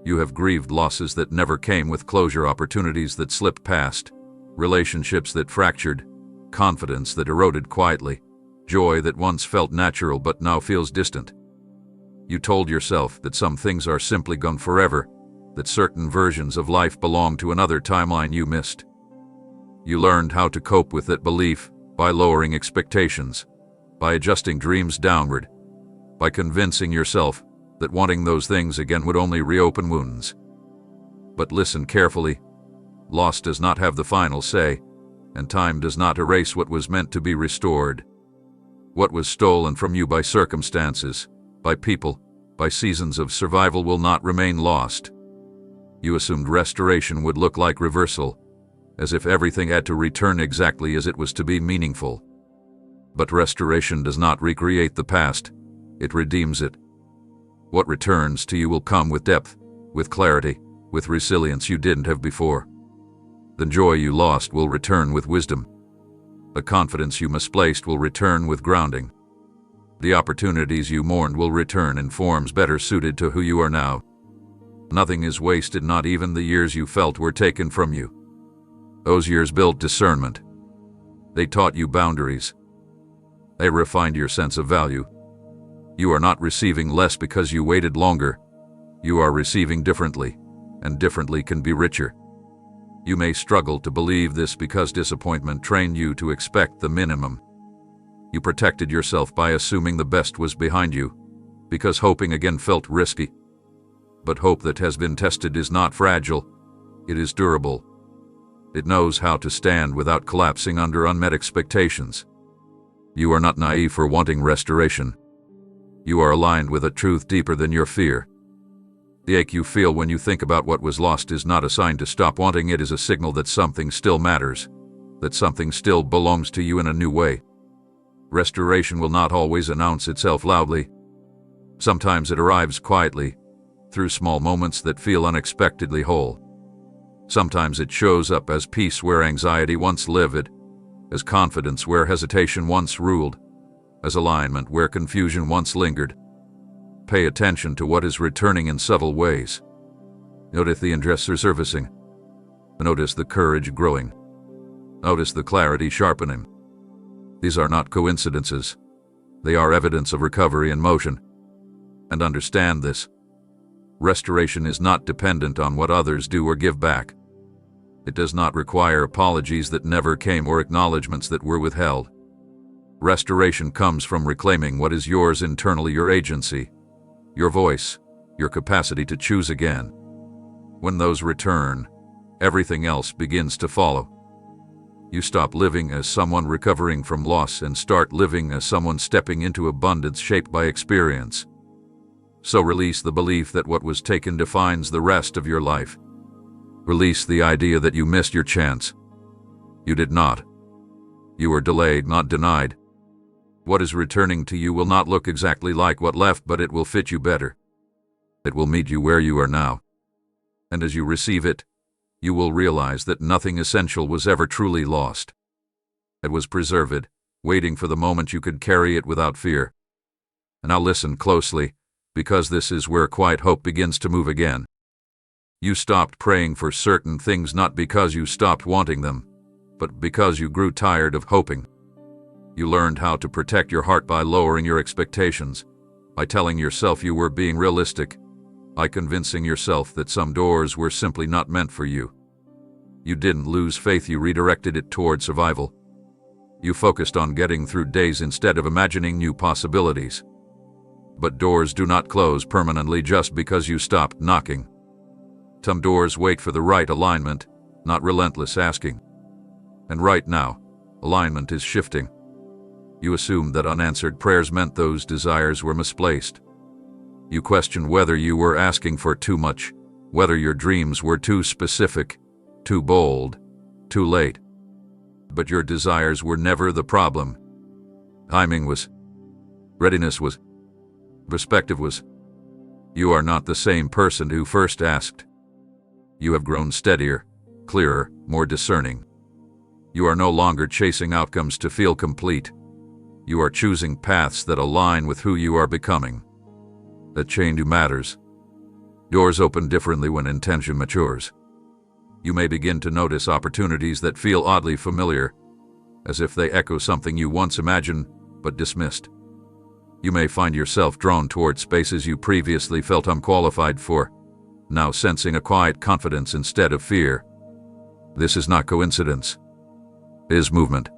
You have grieved losses that never came with closure, opportunities that slipped past, relationships that fractured, confidence that eroded quietly, joy that once felt natural but now feels distant. You told yourself that some things are simply gone forever, that certain versions of life belong to another timeline you missed. You learned how to cope with that belief by lowering expectations, by adjusting dreams downward, by convincing yourself that wanting those things again would only reopen wounds. But listen carefully. Loss does not have the final say, and time does not erase what was meant to be restored. What was stolen from you by circumstances, by people, by seasons of survival will not remain lost. You assumed restoration would look like reversal, as if everything had to return exactly as it was to be meaningful. But restoration does not recreate the past, it redeems it. What returns to you will come with depth, with clarity, with resilience you didn't have before. The joy you lost will return with wisdom. The confidence you misplaced will return with grounding. The opportunities you mourned will return in forms better suited to who you are now. Nothing is wasted, not even the years you felt were taken from you. Those years built discernment. They taught you boundaries. They refined your sense of value. You are not receiving less because you waited longer. You are receiving differently, and differently can be richer. You may struggle to believe this because disappointment trained you to expect the minimum. You protected yourself by assuming the best was behind you, because hoping again felt risky. But hope that has been tested is not fragile, it is durable. It knows how to stand without collapsing under unmet expectations. You are not naive for wanting restoration. You are aligned with a truth deeper than your fear. The ache you feel when you think about what was lost is not a sign to stop wanting, it is a signal that something still matters, that something still belongs to you in a new way. Restoration will not always announce itself loudly. Sometimes it arrives quietly, through small moments that feel unexpectedly whole. Sometimes it shows up as peace where anxiety once lived, as confidence where hesitation once ruled, as alignment where confusion once lingered. Pay attention to what is returning in subtle ways. Notice the interest resurfacing. Notice the courage growing. Notice the clarity sharpening. These are not coincidences. They are evidence of recovery in motion. And understand this. Restoration is not dependent on what others do or give back. It does not require apologies that never came or acknowledgments that were withheld. Restoration comes from reclaiming what is yours internally, your agency, your voice, your capacity to choose again. When those return, everything else begins to follow. You stop living as someone recovering from loss and start living as someone stepping into abundance shaped by experience. So release the belief that what was taken defines the rest of your life. Release the idea that you missed your chance. You did not. You were delayed, not denied. What is returning to you will not look exactly like what left, but it will fit you better. It will meet you where you are now. And as you receive it, you will realize that nothing essential was ever truly lost. It was preserved, waiting for the moment you could carry it without fear. And now listen closely, because this is where quiet hope begins to move again. You stopped praying for certain things not because you stopped wanting them, but because you grew tired of hoping. You learned how to protect your heart by lowering your expectations, by telling yourself you were being realistic, by convincing yourself that some doors were simply not meant for you. You didn't lose faith, you redirected it toward survival. You focused on getting through days instead of imagining new possibilities. But doors do not close permanently just because you stopped knocking. Some doors wait for the right alignment, not relentless asking. And right now, alignment is shifting. You assumed that unanswered prayers meant those desires were misplaced. You questioned whether you were asking for too much, whether your dreams were too specific, too bold, too late. But your desires were never the problem. Timing was. Readiness was. Perspective was. You are not the same person who first asked. You have grown steadier, clearer, more discerning. You are no longer chasing outcomes to feel complete. You are choosing paths that align with who you are becoming. That change matters. Doors open differently when intention matures. You may begin to notice opportunities that feel oddly familiar, as if they echo something you once imagined but dismissed. You may find yourself drawn toward spaces you previously felt unqualified for, now sensing a quiet confidence instead of fear. This is not coincidence. It is movement.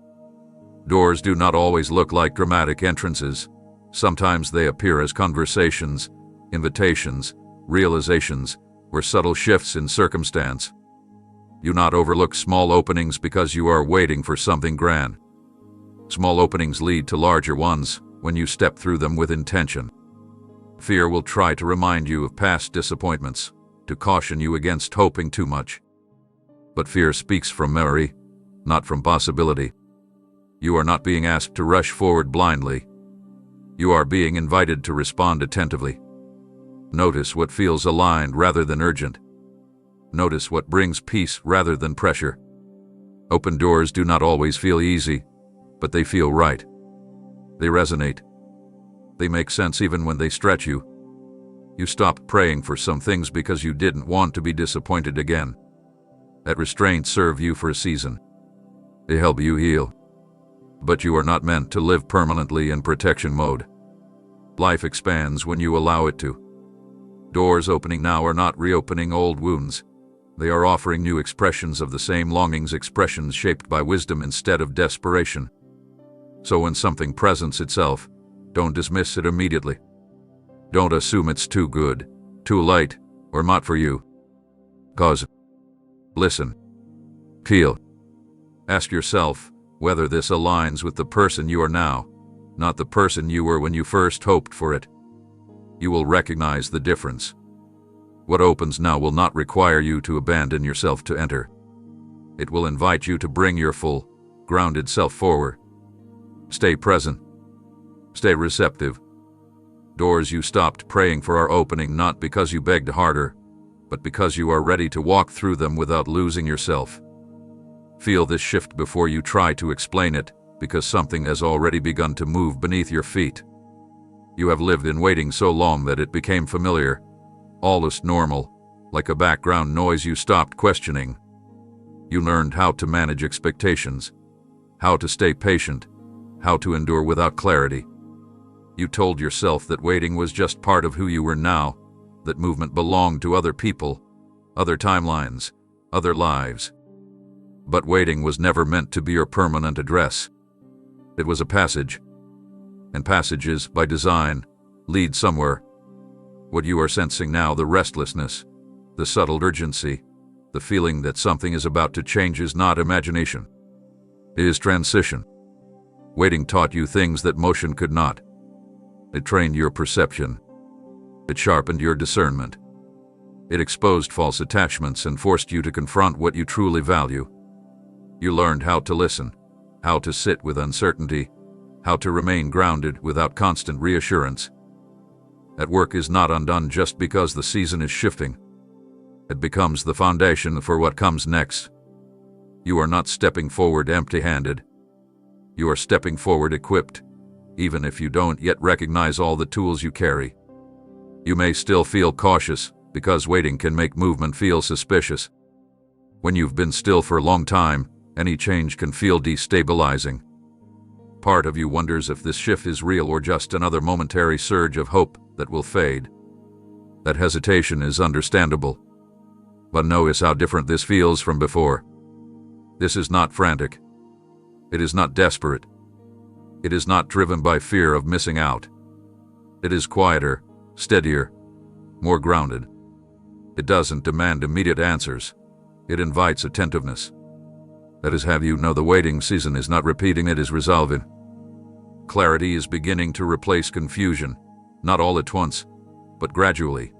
Doors do not always look like dramatic entrances. Sometimes they appear as conversations, invitations, realizations, or subtle shifts in circumstance. Do not overlook small openings because you are waiting for something grand. Small openings lead to larger ones when you step through them with intention. Fear will try to remind you of past disappointments, to caution you against hoping too much. But fear speaks from memory, not from possibility. You are not being asked to rush forward blindly. You are being invited to respond attentively. Notice what feels aligned rather than urgent. Notice what brings peace rather than pressure. Open doors do not always feel easy, but they feel right. They resonate. They make sense even when they stretch you. You stopped praying for some things because you didn't want to be disappointed again. That restraints serve you for a season. They help you heal. But you are not meant to live permanently in protection mode. Life expands when you allow it to. Doors opening now are not reopening old wounds. They are offering new expressions of the same longings, expressions shaped by wisdom instead of desperation. So when something presents itself, don't dismiss it immediately. Don't assume it's too good, too light, or not for you. Pause. Listen. Feel. Ask yourself whether this aligns with the person you are now, not the person you were when you first hoped for it. You will recognize the difference. What opens now will not require you to abandon yourself to enter. It will invite you to bring your full, grounded self forward. Stay present. Stay receptive. Doors you stopped praying for are opening not because you begged harder, but because you are ready to walk through them without losing yourself. Feel this shift before you try to explain it, because something has already begun to move beneath your feet. You have lived in waiting so long that it became familiar, almost normal, like a background noise you stopped questioning. You learned how to manage expectations, how to stay patient, how to endure without clarity. You told yourself that waiting was just part of who you were now, that movement belonged to other people, other timelines, other lives. But waiting was never meant to be your permanent address. It was a passage. And passages, by design, lead somewhere. What you are sensing now, the restlessness, the subtle urgency, the feeling that something is about to change, is not imagination. It is transition. Waiting taught you things that motion could not. It trained your perception. It sharpened your discernment. It exposed false attachments and forced you to confront what you truly value. You learned how to listen, how to sit with uncertainty, how to remain grounded without constant reassurance. That work is not undone just because the season is shifting. It becomes the foundation for what comes next. You are not stepping forward empty-handed. You are stepping forward equipped, even if you don't yet recognize all the tools you carry. You may still feel cautious, because waiting can make movement feel suspicious. When you've been still for a long time, any change can feel destabilizing. Part of you wonders if this shift is real or just another momentary surge of hope that will fade. That hesitation is understandable. But notice how different this feels from before. This is not frantic. It is not desperate. It is not driven by fear of missing out. It is quieter, steadier, more grounded. It doesn't demand immediate answers. It invites attentiveness. That is, have you know the waiting season is not repeating, it is resolving. Clarity is beginning to replace confusion, not all at once, but gradually.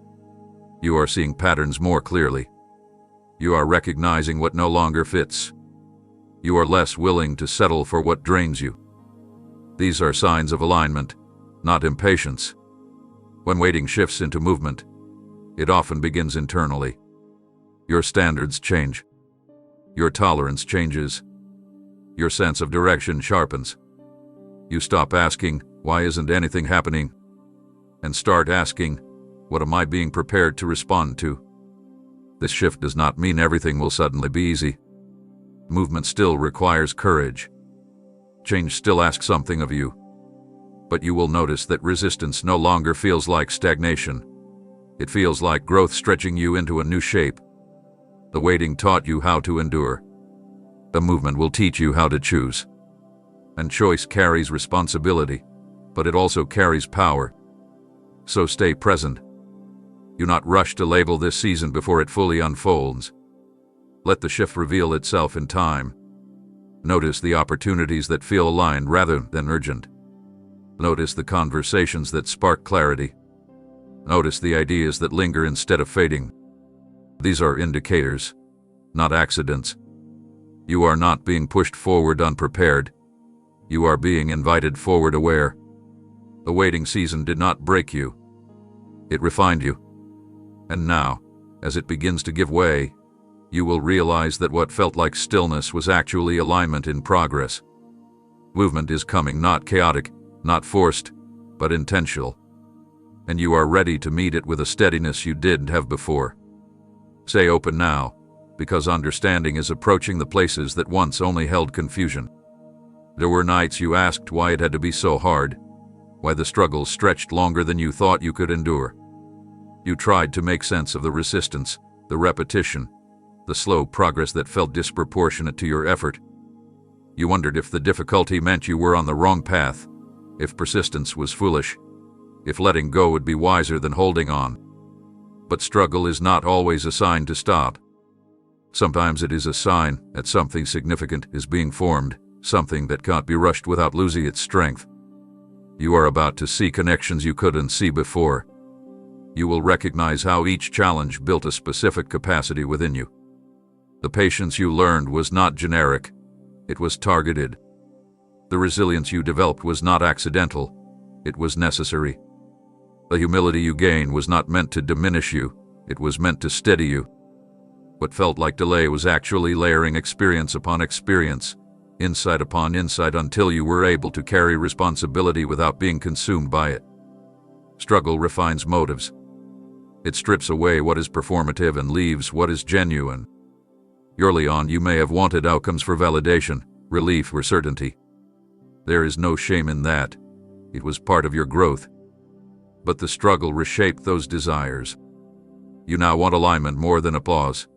You are seeing patterns more clearly. You are recognizing what no longer fits. You are less willing to settle for what drains you. These are signs of alignment, not impatience. When waiting shifts into movement, it often begins internally. Your standards change. Your tolerance changes. Your sense of direction sharpens. You stop asking, "Why isn't anything happening?" and start asking, "What am I being prepared to respond to?" This shift does not mean everything will suddenly be easy. Movement still requires courage. Change still asks something of you. But you will notice that resistance no longer feels like stagnation. It feels like growth stretching you into a new shape. The waiting taught you how to endure. The movement will teach you how to choose. And choice carries responsibility, but it also carries power. So stay present. Do not rush to label this season before it fully unfolds. Let the shift reveal itself in time. Notice the opportunities that feel aligned rather than urgent. Notice the conversations that spark clarity. Notice the ideas that linger instead of fading. These are indicators, not accidents. You are not being pushed forward unprepared. You are being invited forward aware. The waiting season did not break you. It refined you. And now, as it begins to give way, you will realize that what felt like stillness was actually alignment in progress. Movement is coming, not chaotic, not forced, but intentional. And you are ready to meet it with a steadiness you didn't have before. Stay open now, because understanding is approaching the places that once only held confusion. There were nights you asked why it had to be so hard, why the struggles stretched longer than you thought you could endure. You tried to make sense of the resistance, the repetition, the slow progress that felt disproportionate to your effort. You wondered if the difficulty meant you were on the wrong path, if persistence was foolish, if letting go would be wiser than holding on. But struggle is not always a sign to stop. Sometimes it is a sign that something significant is being formed, something that can't be rushed without losing its strength. You are about to see connections you couldn't see before. You will recognize how each challenge built a specific capacity within you. The patience you learned was not generic, it was targeted. The resilience you developed was not accidental, it was necessary. The humility you gained was not meant to diminish you, it was meant to steady you. What felt like delay was actually layering experience upon experience, insight upon insight, until you were able to carry responsibility without being consumed by it. Struggle refines motives. It strips away what is performative and leaves what is genuine. Early on, you may have wanted outcomes for validation, relief, or certainty. There is no shame in that. It was part of your growth. But the struggle reshaped those desires. You now want alignment more than applause,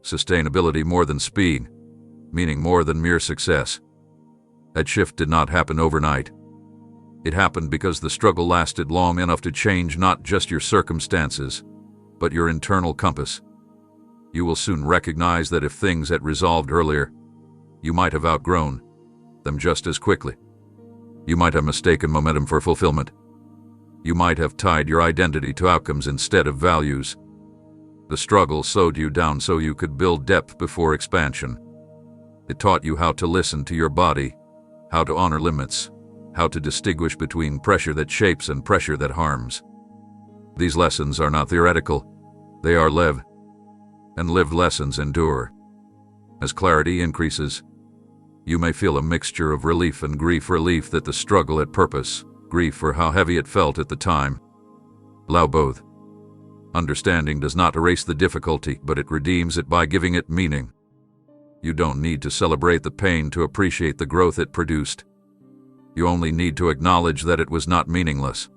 sustainability more than speed, meaning more than mere success. That shift did not happen overnight. It happened because the struggle lasted long enough to change not just your circumstances, but your internal compass. You will soon recognize that if things had resolved earlier, you might have outgrown them just as quickly. You might have mistaken momentum for fulfillment. You might have tied your identity to outcomes instead of values. The struggle slowed you down so you could build depth before expansion. It taught you how to listen to your body, how to honor limits, how to distinguish between pressure that shapes and pressure that harms. These lessons are not theoretical, they are lived, and lived lessons endure. As clarity increases, you may feel a mixture of relief and grief. Relief that the struggle had purpose, grief for how heavy it felt at the time. Allow both. Understanding does not erase the difficulty, but it redeems it by giving it meaning. You don't need to celebrate the pain to appreciate the growth it produced. You only need to acknowledge that it was not meaningless.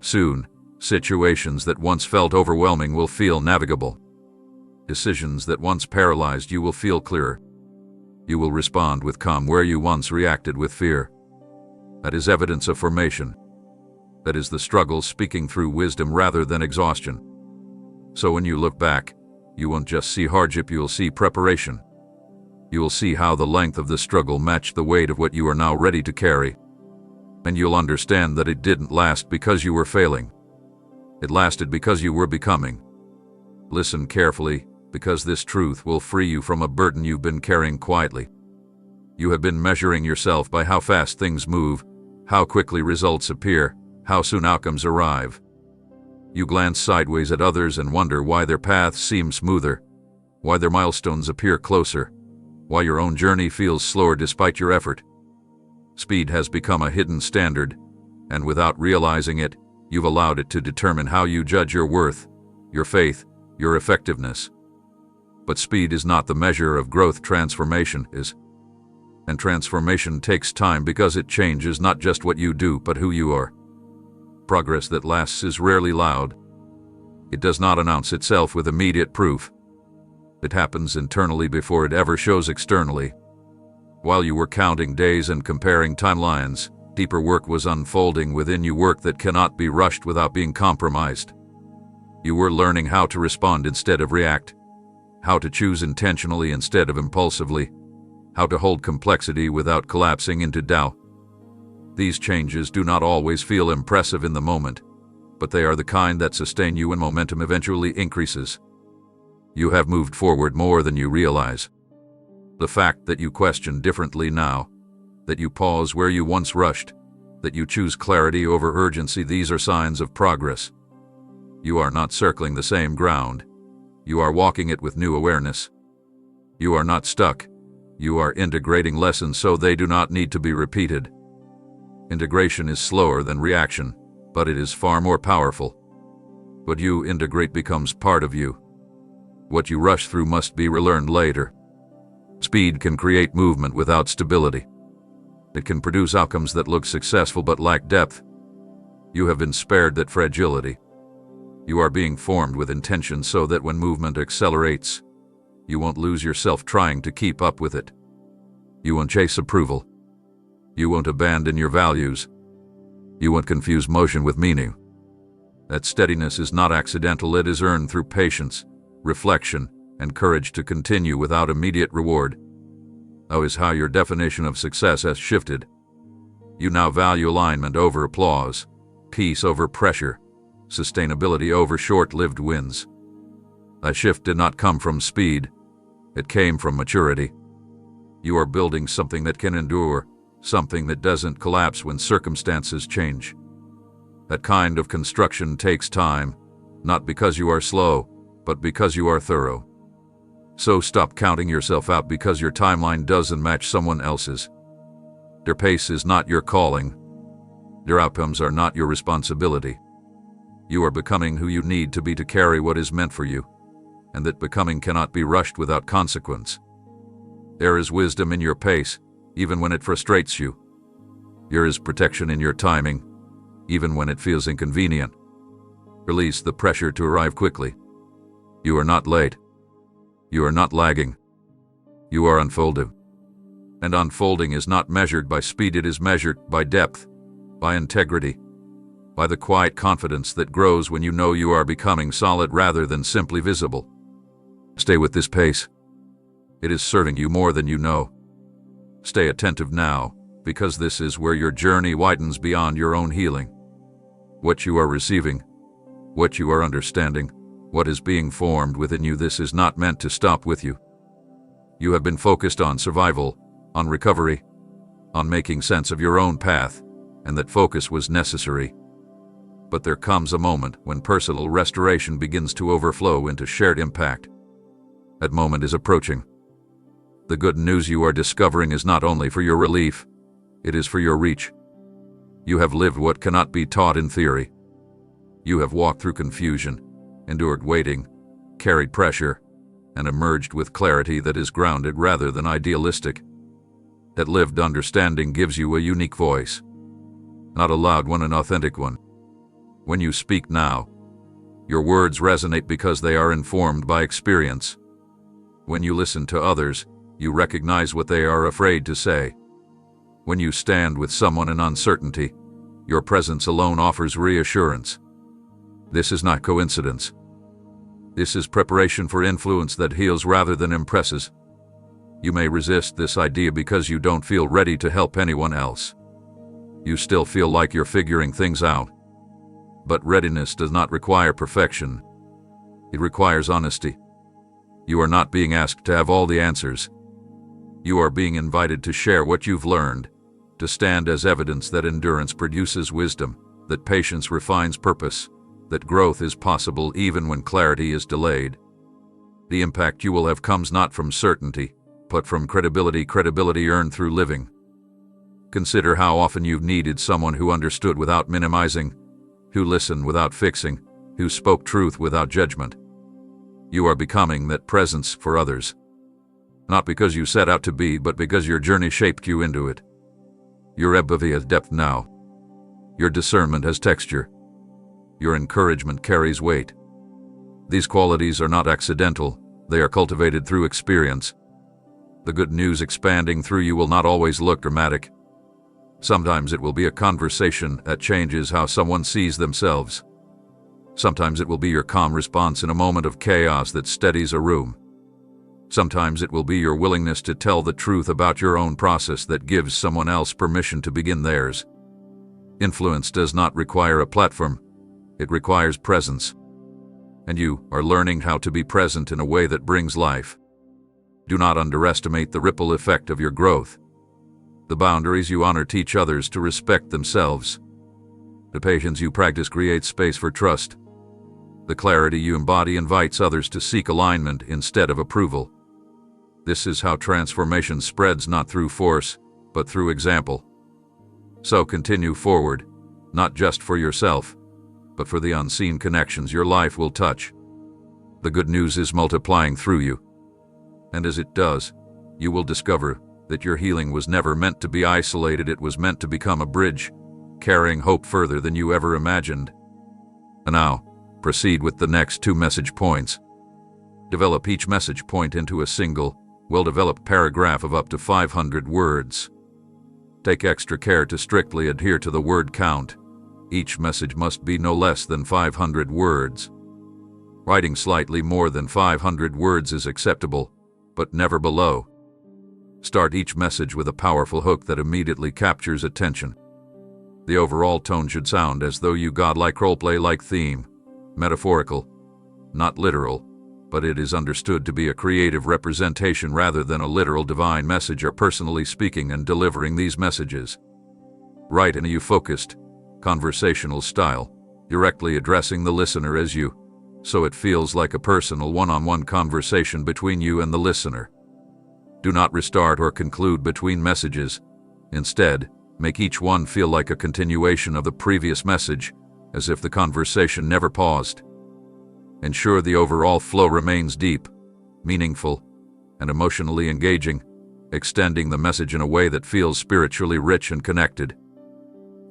Soon, situations that once felt overwhelming will feel navigable. Decisions that once paralyzed you will feel clearer. You will respond with calm where you once reacted with fear. That is evidence of formation. That is the struggle speaking through wisdom rather than exhaustion. So when you look back, you won't just see hardship, you will see preparation. You will see how the length of the struggle matched the weight of what you are now ready to carry. And you'll understand that it didn't last because you were failing. It lasted because you were becoming. Listen carefully, because this truth will free you from a burden you've been carrying quietly. You have been measuring yourself by how fast things move, how quickly results appear, how soon outcomes arrive. You glance sideways at others and wonder why their paths seem smoother, why their milestones appear closer, why your own journey feels slower despite your effort. Speed has become a hidden standard, and without realizing it, you've allowed it to determine how you judge your worth, your faith, your effectiveness. But speed is not the measure of growth, transformation is. And transformation takes time because it changes not just what you do, but who you are. Progress that lasts is rarely loud. It does not announce itself with immediate proof. It happens internally before it ever shows externally. While you were counting days and comparing timelines, deeper work was unfolding within you, work that cannot be rushed without being compromised. You were learning how to respond instead of react, how to choose intentionally instead of impulsively, how to hold complexity without collapsing into doubt. These changes do not always feel impressive in the moment, but they are the kind that sustain you when momentum eventually increases. You have moved forward more than you realize. The fact that you question differently now, that you pause where you once rushed, that you choose clarity over urgency, these are signs of progress. You are not circling the same ground. You are walking it with new awareness. You are not stuck. You are integrating lessons so they do not need to be repeated. Integration is slower than reaction, but it is far more powerful. What you integrate becomes part of you. What you rush through must be relearned later. Speed can create movement without stability. It can produce outcomes that look successful but lack depth. You have been spared that fragility. You are being formed with intention so that when movement accelerates, you won't lose yourself trying to keep up with it. You won't chase approval. You won't abandon your values. You won't confuse motion with meaning. That steadiness is not accidental, it is earned through patience, reflection, and courage to continue without immediate reward. That is how your definition of success has shifted. You now value alignment over applause, peace over pressure, sustainability over short-lived wins. That shift did not come from speed. It came from maturity. You are building something that can endure, something that doesn't collapse when circumstances change. That kind of construction takes time, not because you are slow, but because you are thorough. So stop counting yourself out because your timeline doesn't match someone else's. Their pace is not your calling. Their outcomes are not your responsibility. You are becoming who you need to be to carry what is meant for you, and that becoming cannot be rushed without consequence. There is wisdom in your pace, even when it frustrates you. There is protection in your timing, even when it feels inconvenient. Release the pressure to arrive quickly. You are not late. You are not lagging. You are unfolding. And unfolding is not measured by speed, it is measured by depth, by integrity, by the quiet confidence that grows when you know you are becoming solid rather than simply visible. Stay with this pace. It is serving you more than you know. Stay attentive now, because this is where your journey widens beyond your own healing. What you are receiving, what you are understanding, what is being formed within you, this is not meant to stop with you. You have been focused on survival, on recovery, on making sense of your own path, and that focus was necessary. But there comes a moment when personal restoration begins to overflow into shared impact. That moment is approaching. The good news you are discovering is not only for your relief, it is for your reach. You have lived what cannot be taught in theory. You have walked through confusion, endured waiting, carried pressure, and emerged with clarity that is grounded rather than idealistic. That lived understanding gives you a unique voice, not a loud one, an authentic one. When you speak now, your words resonate because they are informed by experience. When you listen to others, you recognize what they are afraid to say. When you stand with someone in uncertainty, your presence alone offers reassurance. This is not coincidence. This is preparation for influence that heals rather than impresses. You may resist this idea because you don't feel ready to help anyone else. You still feel like you're figuring things out. But readiness does not require perfection. It requires honesty. You are not being asked to have all the answers. You are being invited to share what you've learned, to stand as evidence that endurance produces wisdom, that patience refines purpose, that growth is possible even when clarity is delayed. The impact you will have comes not from certainty, but from credibility earned through living. Consider how often you've needed someone who understood without minimizing, who listened without fixing, who spoke truth without judgment. You are becoming that presence for others. Not because you set out to be, but because your journey shaped you into it. Your empathy has depth now. Your discernment has texture. Your encouragement carries weight. These qualities are not accidental, they are cultivated through experience. The good news expanding through you will not always look dramatic. Sometimes it will be a conversation that changes how someone sees themselves. Sometimes it will be your calm response in a moment of chaos that steadies a room. Sometimes it will be your willingness to tell the truth about your own process that gives someone else permission to begin theirs. Influence does not require a platform, it requires presence. And you are learning how to be present in a way that brings life. Do not underestimate the ripple effect of your growth. The boundaries you honor teach others to respect themselves. The patience you practice creates space for trust. The clarity you embody invites others to seek alignment instead of approval. This is how transformation spreads, not through force, but through example. So continue forward, not just for yourself, but for the unseen connections your life will touch. The good news is multiplying through you. And as it does, you will discover that your healing was never meant to be isolated, it was meant to become a bridge, carrying hope further than you ever imagined. And now, proceed with the next 2 message points. Develop each message point into a single, well-developed paragraph of up to 500 words. Take extra care to strictly adhere to the word count. Each message must be no less than 500 words. Writing slightly more than 500 words is acceptable, but never below. Start each message with a powerful hook that immediately captures attention. The overall tone should sound as though you godlike roleplay-like theme, metaphorical, not literal, but it is understood to be a creative representation rather than a literal divine message or personally speaking and delivering these messages. Write in a you-focused, conversational style, directly addressing the listener as you, so it feels like a personal one-on-one conversation between you and the listener. Do not restart or conclude between messages. Instead, make each one feel like a continuation of the previous message, as if the conversation never paused. Ensure the overall flow remains deep, meaningful, and emotionally engaging, extending the message in a way that feels spiritually rich and connected.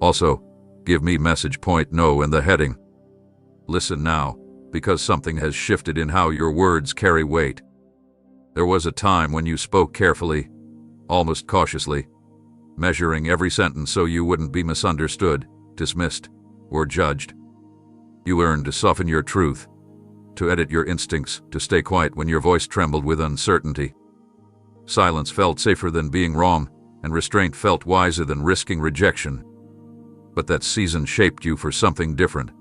Also, give me message point no in the heading. Listen now, because something has shifted in how your words carry weight. There was a time when you spoke carefully, almost cautiously, measuring every sentence so you wouldn't be misunderstood, dismissed, or judged. You learned to soften your truth, to edit your instincts, to stay quiet when your voice trembled with uncertainty. Silence felt safer than being wrong, and restraint felt wiser than risking rejection. But that season shaped you for something different.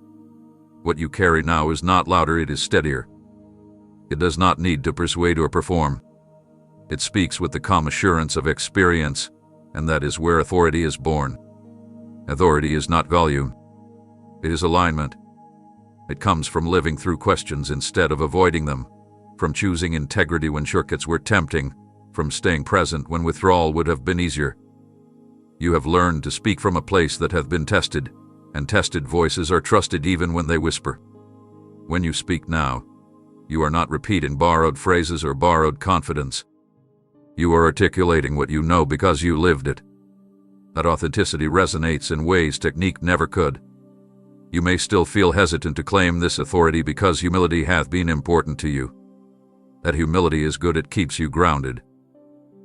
What you carry now is not louder, it is steadier. It does not need to persuade or perform. It speaks with the calm assurance of experience, and that is where authority is born. Authority is not volume. It is alignment. It comes from living through questions instead of avoiding them, from choosing integrity when shortcuts were tempting, from staying present when withdrawal would have been easier. You have learned to speak from a place that hath been tested, and tested voices are trusted even when they whisper. When you speak now, you are not repeating borrowed phrases or borrowed confidence. You are articulating what you know because you lived it. That authenticity resonates in ways technique never could. You may still feel hesitant to claim this authority because humility hath been important to you. That humility is good, it keeps you grounded.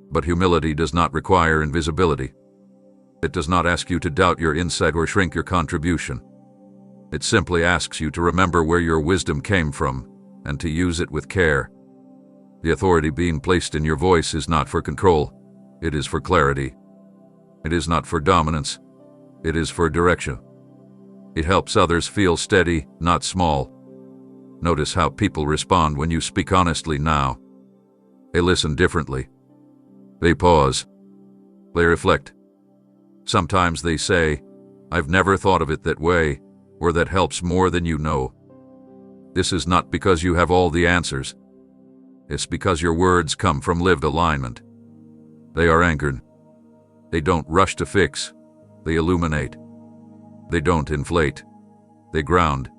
But humility does not require invisibility. It does not ask you to doubt your insight or shrink your contribution. It simply asks you to remember where your wisdom came from, and to use it with care. The authority being placed in your voice is not for control, it is for clarity. It is not for dominance, it is for direction. It helps others feel steady, not small. Notice how people respond when you speak honestly now. They listen differently. They pause. They reflect. Sometimes they say, "I've never thought of it that way," or "that helps more than you know." This is not because you have all the answers. It's because your words come from lived alignment. They are anchored. They don't rush to fix, they illuminate. They don't inflate, they ground.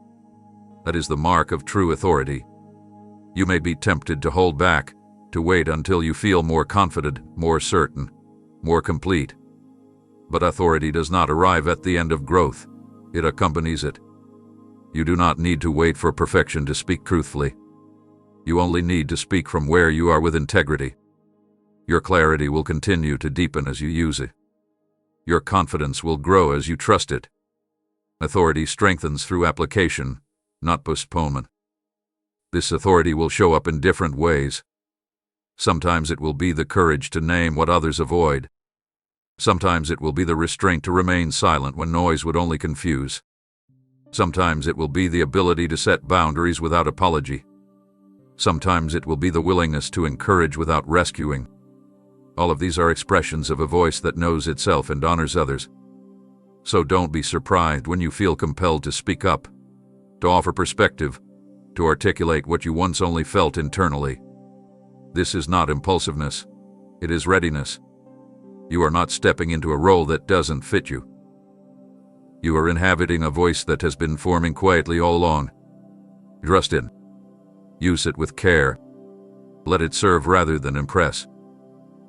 That is the mark of true authority. You may be tempted to hold back, to wait until you feel more confident, more certain, more complete. But authority does not arrive at the end of growth, it accompanies it. You do not need to wait for perfection to speak truthfully. You only need to speak from where you are with integrity. Your clarity will continue to deepen as you use it. Your confidence will grow as you trust it. Authority strengthens through application, not postponement. This authority will show up in different ways. Sometimes it will be the courage to name what others avoid. Sometimes it will be the restraint to remain silent when noise would only confuse. Sometimes it will be the ability to set boundaries without apology. Sometimes it will be the willingness to encourage without rescuing. All of these are expressions of a voice that knows itself and honors others. So don't be surprised when you feel compelled to speak up, to offer perspective, to articulate what you once only felt internally. This is not impulsiveness, it is readiness. You are not stepping into a role that doesn't fit you. You are inhabiting a voice that has been forming quietly all along. Trust it. Use it with care. Let it serve rather than impress.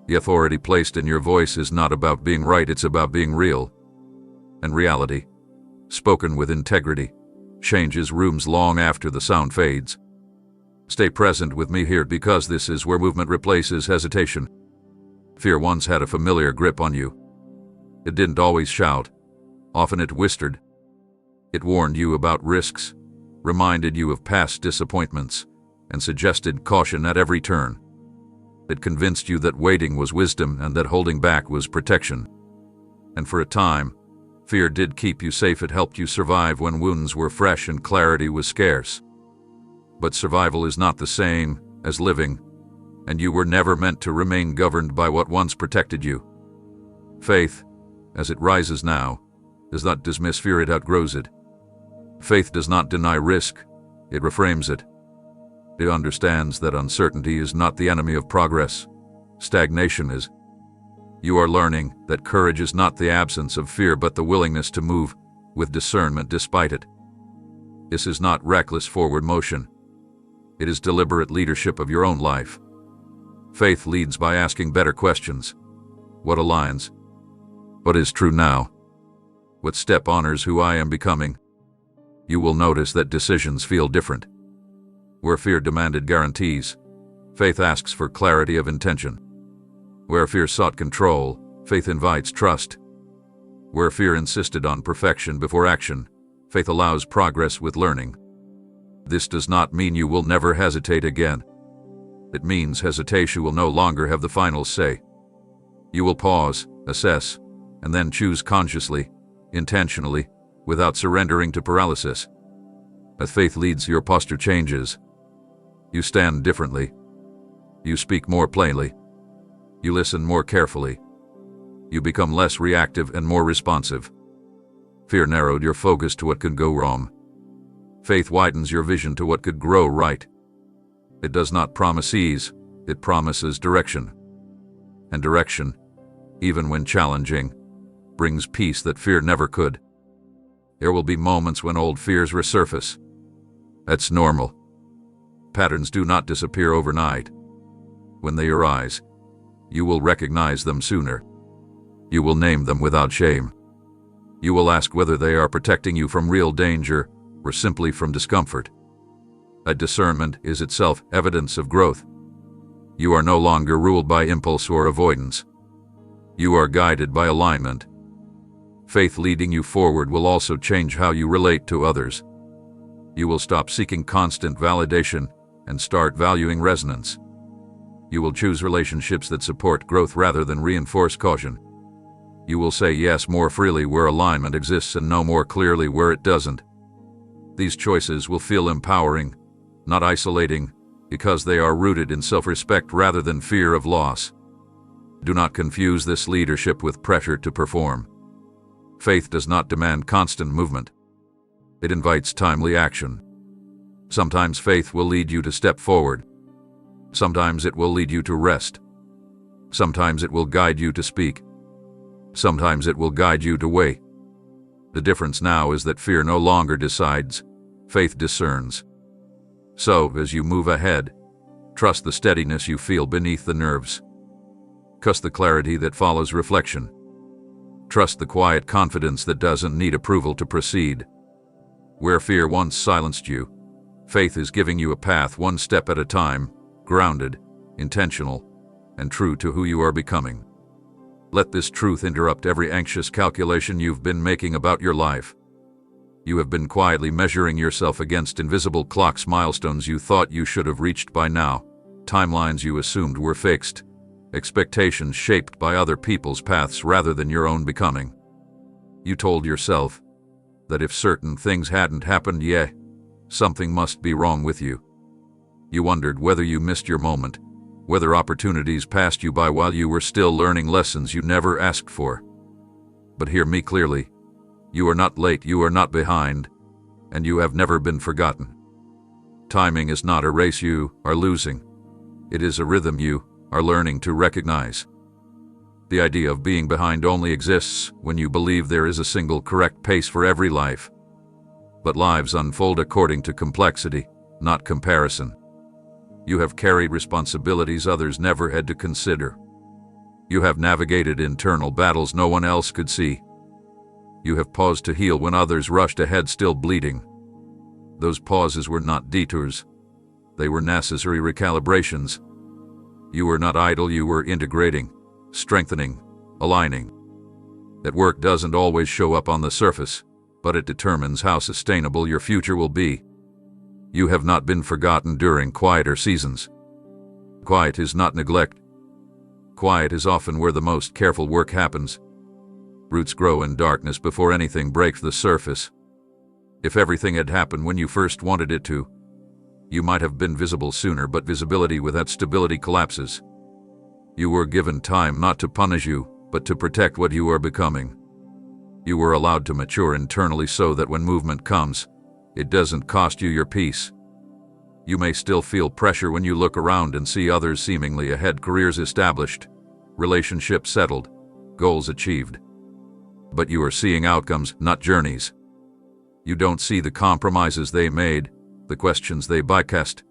The authority placed in your voice is not about being right, it's about being real. And reality, spoken with integrity, changes rooms long after the sound fades. Stay present with me here because this is where movement replaces hesitation. Fear once had a familiar grip on you. It didn't always shout. Often it whispered. It warned you about risks, reminded you of past disappointments, and suggested caution at every turn. It convinced you that waiting was wisdom and that holding back was protection. And for a time, fear did keep you safe. It helped you survive when wounds were fresh and clarity was scarce. But survival is not the same as living, and you were never meant to remain governed by what once protected you. Faith, as it rises now, does not dismiss fear, it outgrows it. Faith does not deny risk, it reframes it. It understands that uncertainty is not the enemy of progress. Stagnation is. You are learning that courage is not the absence of fear but the willingness to move with discernment despite it. This is not reckless forward motion. It is deliberate leadership of your own life. Faith leads by asking better questions. What aligns? What is true now? What step honors who I am becoming? You will notice that decisions feel different. Where fear demanded guarantees, faith asks for clarity of intention. Where fear sought control, faith invites trust. Where fear insisted on perfection before action, faith allows progress with learning. This does not mean you will never hesitate again. It means hesitation will no longer have the final say. You will pause, assess, and then choose consciously, intentionally, without surrendering to paralysis. As faith leads, your posture changes. You stand differently. You speak more plainly. You listen more carefully. You become less reactive and more responsive. Fear narrowed your focus to what could go wrong. Faith widens your vision to what could grow right. It does not promise ease, it promises direction. And direction, even when challenging, brings peace that fear never could. There will be moments when old fears resurface. That's normal. Patterns do not disappear overnight. When they arise, you will recognize them sooner. You will name them without shame. You will ask whether they are protecting you from real danger or simply from discomfort. That discernment is itself evidence of growth. You are no longer ruled by impulse or avoidance. You are guided by alignment. Faith leading you forward will also change how you relate to others. You will stop seeking constant validation and start valuing resonance. You will choose relationships that support growth rather than reinforce caution. You will say yes more freely where alignment exists and no more clearly where it doesn't. These choices will feel empowering, not isolating, because they are rooted in self-respect rather than fear of loss. Do not confuse this leadership with pressure to perform. Faith does not demand constant movement. It invites timely action. Sometimes faith will lead you to step forward. Sometimes it will lead you to rest. Sometimes it will guide you to speak. Sometimes it will guide you to way. The difference now is that fear no longer decides, faith discerns. So, as you move ahead, trust the steadiness you feel beneath the nerves. Trust the clarity that follows reflection. Trust the quiet confidence that doesn't need approval to proceed. Where fear once silenced you, faith is giving you a path one step at a time, grounded, intentional, and true to who you are becoming. Let this truth interrupt every anxious calculation you've been making about your life. You have been quietly measuring yourself against invisible clocks, milestones you thought you should have reached by now, timelines you assumed were fixed, expectations shaped by other people's paths rather than your own becoming. You told yourself that if certain things hadn't happened yet, something must be wrong with you. You wondered whether you missed your moment, whether opportunities passed you by while you were still learning lessons you never asked for. But hear me clearly. You are not late, you are not behind, and you have never been forgotten. Timing is not a race you are losing. It is a rhythm you are learning to recognize. The idea of being behind only exists when you believe there is a single correct pace for every life. But lives unfold according to complexity, not comparison. You have carried responsibilities others never had to consider. You have navigated internal battles no one else could see. You have paused to heal when others rushed ahead still bleeding. Those pauses were not detours. They were necessary recalibrations. You were not idle, you were integrating, strengthening, aligning. That work doesn't always show up on the surface, but it determines how sustainable your future will be. You have not been forgotten during quieter seasons. Quiet is not neglect. Quiet is often where the most careful work happens. Roots grow in darkness before anything breaks the surface. If everything had happened when you first wanted it to, you might have been visible sooner, but visibility without stability collapses. You were given time not to punish you, but to protect what you are becoming. You were allowed to mature internally so that when movement comes, it doesn't cost you your peace. You may still feel pressure when you look around and see others seemingly ahead, careers established, relationships settled, goals achieved. But you are seeing outcomes, not journeys. You don't see the compromises they made, the questions they bypassed,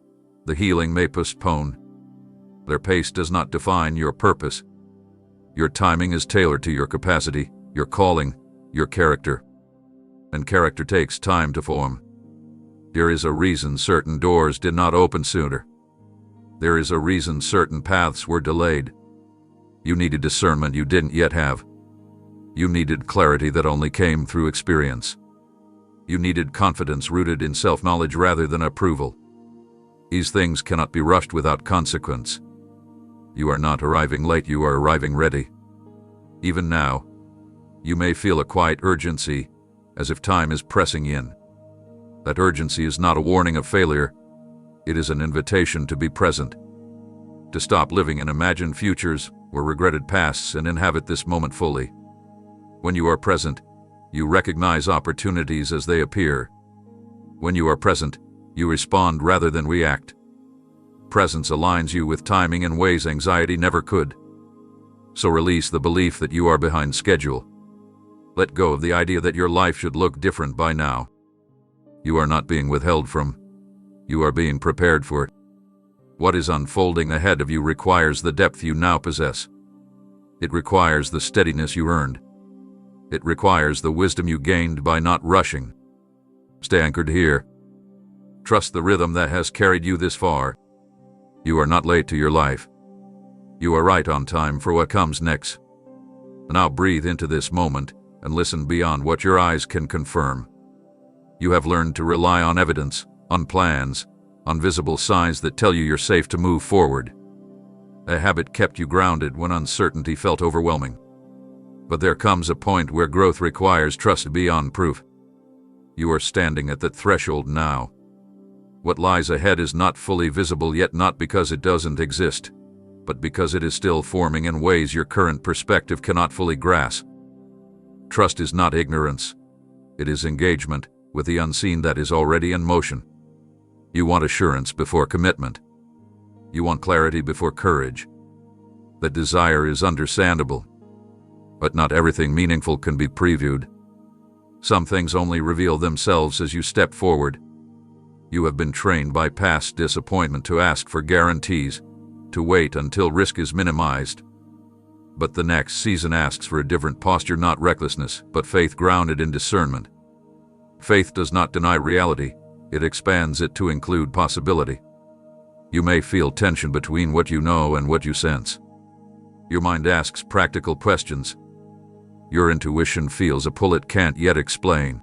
the healing they postponed. Their pace does not define your purpose. Your timing is tailored to your capacity, your calling, your character. And character takes time to form. There is a reason certain doors did not open sooner. There is a reason certain paths were delayed. You needed discernment you didn't yet have. You needed clarity that only came through experience. You needed confidence rooted in self-knowledge rather than approval. These things cannot be rushed without consequence. You are not arriving late, you are arriving ready. Even now, you may feel a quiet urgency, as if time is pressing in. That urgency is not a warning of failure. It is an invitation to be present. To stop living in imagined futures or regretted pasts and inhabit this moment fully. When you are present, you recognize opportunities as they appear. When you are present, you respond rather than react. Presence aligns you with timing in ways anxiety never could. So release the belief that you are behind schedule. Let go of the idea that your life should look different by now. You are not being withheld from. You are being prepared for it. What is unfolding ahead of you requires the depth you now possess. It requires the steadiness you earned. It requires the wisdom you gained by not rushing. Stay anchored here. Trust the rhythm that has carried you this far. You are not late to your life. You are right on time for what comes next. Now breathe into this moment and listen beyond what your eyes can confirm. You have learned to rely on evidence, on plans, on visible signs that tell you you're safe to move forward. A habit kept you grounded when uncertainty felt overwhelming. But there comes a point where growth requires trust beyond proof. You are standing at that threshold now. What lies ahead is not fully visible yet, not because it doesn't exist, but because it is still forming in ways your current perspective cannot fully grasp. Trust is not ignorance. It is engagement with the unseen that is already in motion. You want assurance before commitment. You want clarity before courage. That desire is understandable. But not everything meaningful can be previewed. Some things only reveal themselves as you step forward. You have been trained by past disappointment to ask for guarantees, to wait until risk is minimized. But the next season asks for a different posture, not recklessness, but faith grounded in discernment. Faith does not deny reality, it expands it to include possibility. You may feel tension between what you know and what you sense. Your mind asks practical questions. Your intuition feels a pull it can't yet explain.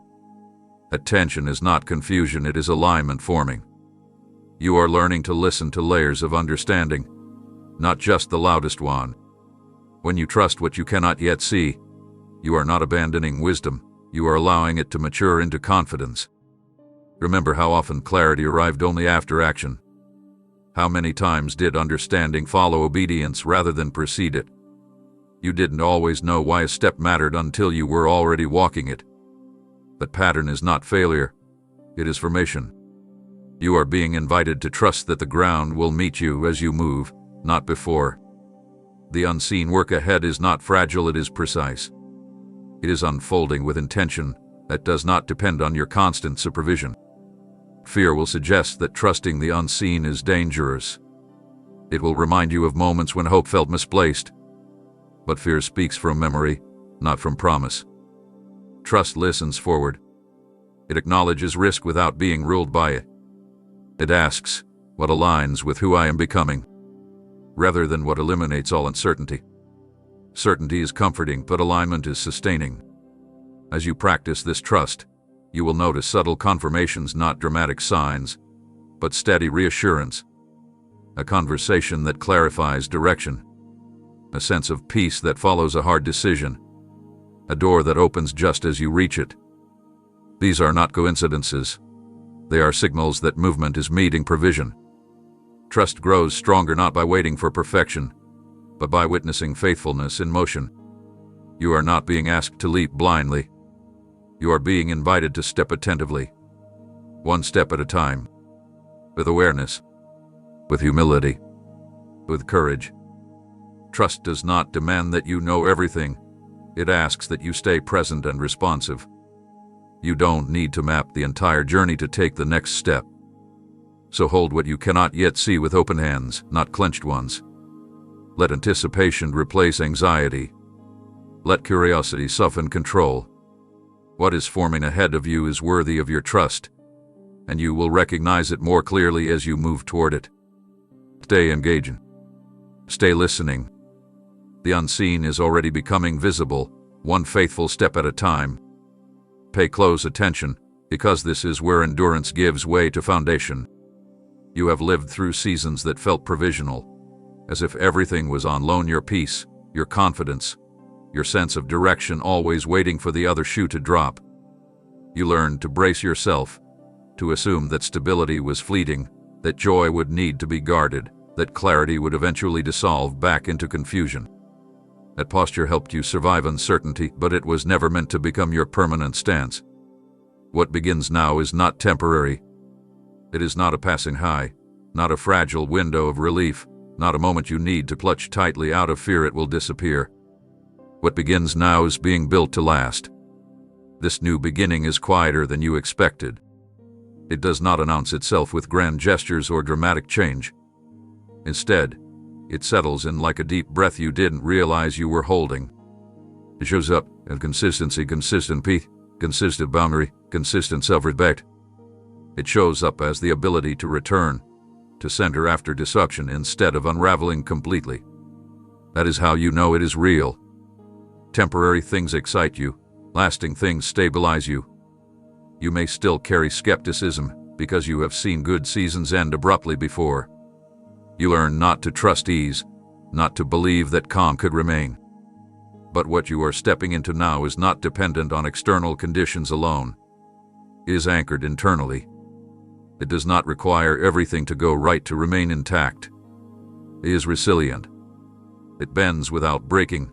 That tension is not confusion, it is alignment forming. You are learning to listen to layers of understanding, not just the loudest one. When you trust what you cannot yet see, you are not abandoning wisdom, you are allowing it to mature into confidence. Remember how often clarity arrived only after action. How many times did understanding follow obedience rather than precede it? You didn't always know why a step mattered until you were already walking it. That pattern is not failure, it is formation. You are being invited to trust that the ground will meet you as you move, not before. The unseen work ahead is not fragile, it is precise. It is unfolding with intention that does not depend on your constant supervision. Fear will suggest that trusting the unseen is dangerous. It will remind you of moments when hope felt misplaced. But fear speaks from memory, not from promise. Trust listens forward. It acknowledges risk without being ruled by it. It asks, what aligns with who I am becoming, rather than what eliminates all uncertainty. Certainty is comforting, but alignment is sustaining. As you practice this trust, you will notice subtle confirmations, not dramatic signs, but steady reassurance. A conversation that clarifies direction. A sense of peace that follows a hard decision. A door that opens just as you reach it. These are not coincidences. They are signals that movement is meeting provision. Trust grows stronger not by waiting for perfection, but by witnessing faithfulness in motion. You are not being asked to leap blindly. You are being invited to step attentively, one step at a time, with awareness, with humility, with courage. Trust does not demand that you know everything. It asks that you stay present and responsive. You don't need to map the entire journey to take the next step. So hold what you cannot yet see with open hands, not clenched ones. Let anticipation replace anxiety. Let curiosity soften control. What is forming ahead of you is worthy of your trust, and you will recognize it more clearly as you move toward it. Stay engaging. Stay listening. The unseen is already becoming visible, one faithful step at a time. Pay close attention, because this is where endurance gives way to foundation. You have lived through seasons that felt provisional, as if everything was on loan: your peace, your confidence, your sense of direction, always waiting for the other shoe to drop. You learned to brace yourself, to assume that stability was fleeting, that joy would need to be guarded, that clarity would eventually dissolve back into confusion. That posture helped you survive uncertainty, but it was never meant to become your permanent stance. What begins now is not temporary. It is not a passing high, not a fragile window of relief, not a moment you need to clutch tightly out of fear it will disappear. What begins now is being built to last. This new beginning is quieter than you expected. It does not announce itself with grand gestures or dramatic change. Instead, it settles in like a deep breath you didn't realize you were holding. It shows up in consistency, consistent peace, consistent boundary, consistent self-respect. It shows up as the ability to return, to center after disruption instead of unraveling completely. That is how you know it is real. Temporary things excite you, lasting things stabilize you. You may still carry skepticism because you have seen good seasons end abruptly before. You learn not to trust ease, not to believe that calm could remain. But what you are stepping into now is not dependent on external conditions alone. It is anchored internally. It does not require everything to go right to remain intact. It is resilient. It bends without breaking.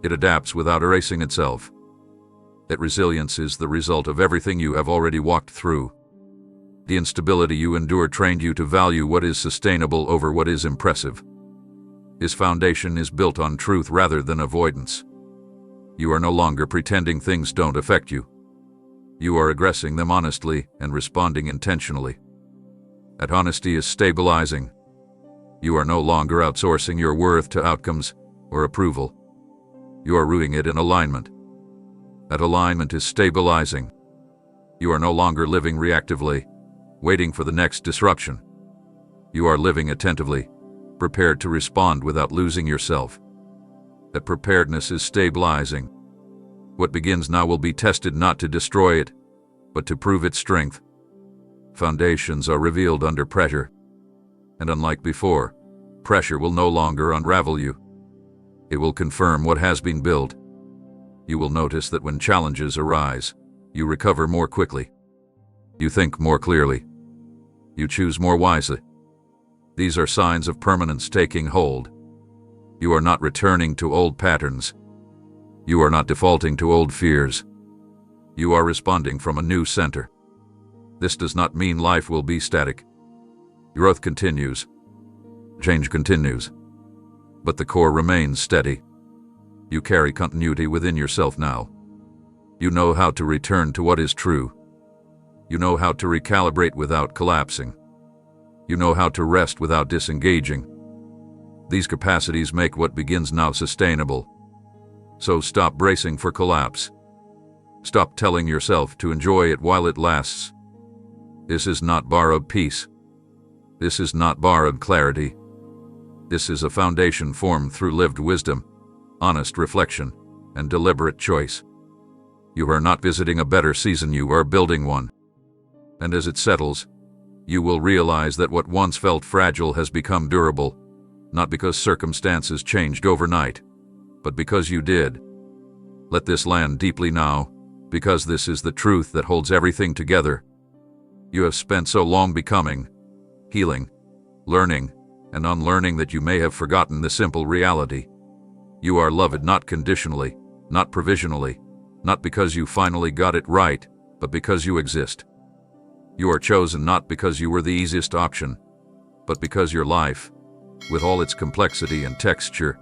It adapts without erasing itself. That resilience is the result of everything you have already walked through. The instability you endured trained you to value what is sustainable over what is impressive. His foundation is built on truth rather than avoidance. You are no longer pretending things don't affect you. You are addressing them honestly and responding intentionally. That honesty is stabilizing. You are no longer outsourcing your worth to outcomes or approval. You are rooting it in alignment. That alignment is stabilizing. You are no longer living reactively, waiting for the next disruption. You are living attentively, prepared to respond without losing yourself. That preparedness is stabilizing. What begins now will be tested not to destroy it, but to prove its strength. Foundations are revealed under pressure. And unlike before, pressure will no longer unravel you. It will confirm what has been built. You will notice that when challenges arise, you recover more quickly. You think more clearly. You choose more wisely. These are signs of permanence taking hold. You are not returning to old patterns. You are not defaulting to old fears. You are responding from a new center. This does not mean life will be static. Growth continues. Change continues. But the core remains steady. You carry continuity within yourself now. You know how to return to what is true. You know how to recalibrate without collapsing. You know how to rest without disengaging. These capacities make what begins now sustainable. So stop bracing for collapse. Stop telling yourself to enjoy it while it lasts. This is not borrowed peace. This is not borrowed clarity. This is a foundation formed through lived wisdom, honest reflection, and deliberate choice. You are not visiting a better season, you are building one. And as it settles, you will realize that what once felt fragile has become durable, not because circumstances changed overnight, but because you did. Let this land deeply now, because this is the truth that holds everything together. You have spent so long becoming, healing, learning, and unlearning that you may have forgotten the simple reality. You are loved not conditionally, not provisionally, not because you finally got it right, but because you exist. You are chosen not because you were the easiest option, but because your life, with all its complexity and texture,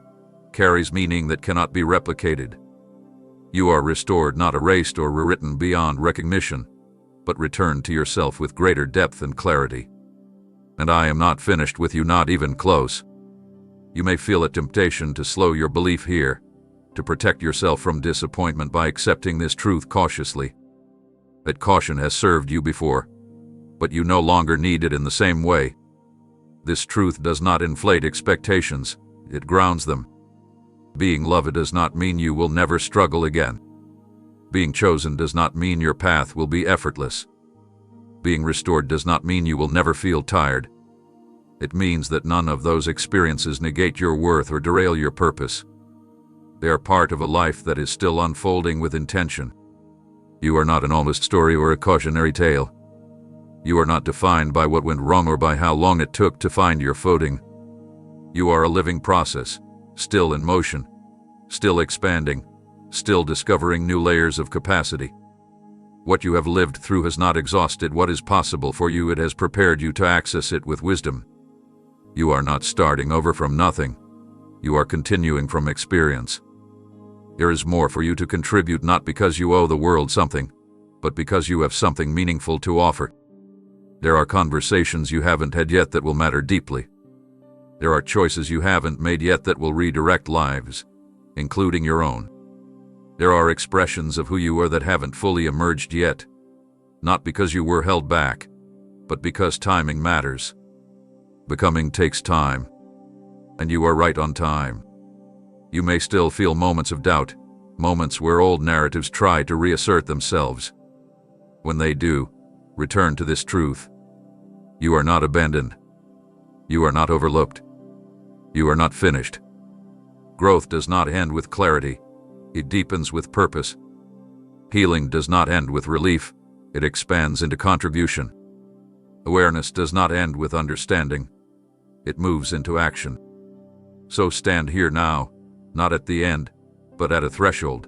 carries meaning that cannot be replicated. You are restored, not erased or rewritten beyond recognition, but returned to yourself with greater depth and clarity. And I am not finished with you, not even close. You may feel a temptation to slow your belief here, to protect yourself from disappointment by accepting this truth cautiously. That caution has served you before, but you no longer need it in the same way. This truth does not inflate expectations, it grounds them. Being loved does not mean you will never struggle again. Being chosen does not mean your path will be effortless. Being restored does not mean you will never feel tired. It means that none of those experiences negate your worth or derail your purpose. They are part of a life that is still unfolding with intention. You are not an almost story or a cautionary tale. You are not defined by what went wrong or by how long it took to find your footing. You are a living process, still in motion, still expanding, still discovering new layers of capacity. What you have lived through has not exhausted what is possible for you, it has prepared you to access it with wisdom. You are not starting over from nothing. You are continuing from experience. There is more for you to contribute, not because you owe the world something, but because you have something meaningful to offer. There are conversations you haven't had yet that will matter deeply. There are choices you haven't made yet that will redirect lives, including your own. There are expressions of who you are that haven't fully emerged yet, not because you were held back, but because timing matters. Becoming takes time, and you are right on time. You may still feel moments of doubt, moments where old narratives try to reassert themselves. When they do, return to this truth. You are not abandoned. You are not overlooked. You are not finished. Growth does not end with clarity. It deepens with purpose. Healing does not end with relief. It expands into contribution. Awareness does not end with understanding. It moves into action. So stand here now, not at the end, but at a threshold.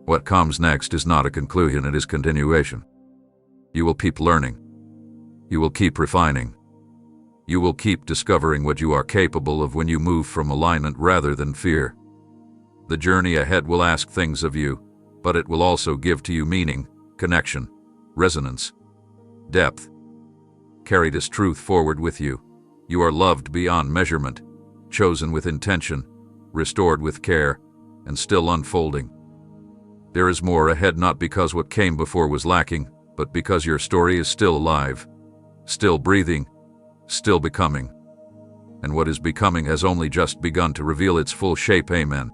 What comes next is not a conclusion, it is continuation. You will keep learning. You will keep refining. You will keep discovering what you are capable of when you move from alignment rather than fear. The journey ahead will ask things of you, but it will also give to you meaning, connection, resonance, depth. Carry this truth forward with you. You are loved beyond measurement, chosen with intention, restored with care, and still unfolding. There is more ahead, not because what came before was lacking, but because your story is still alive, still breathing, still becoming. And what is becoming has only just begun to reveal its full shape. Amen.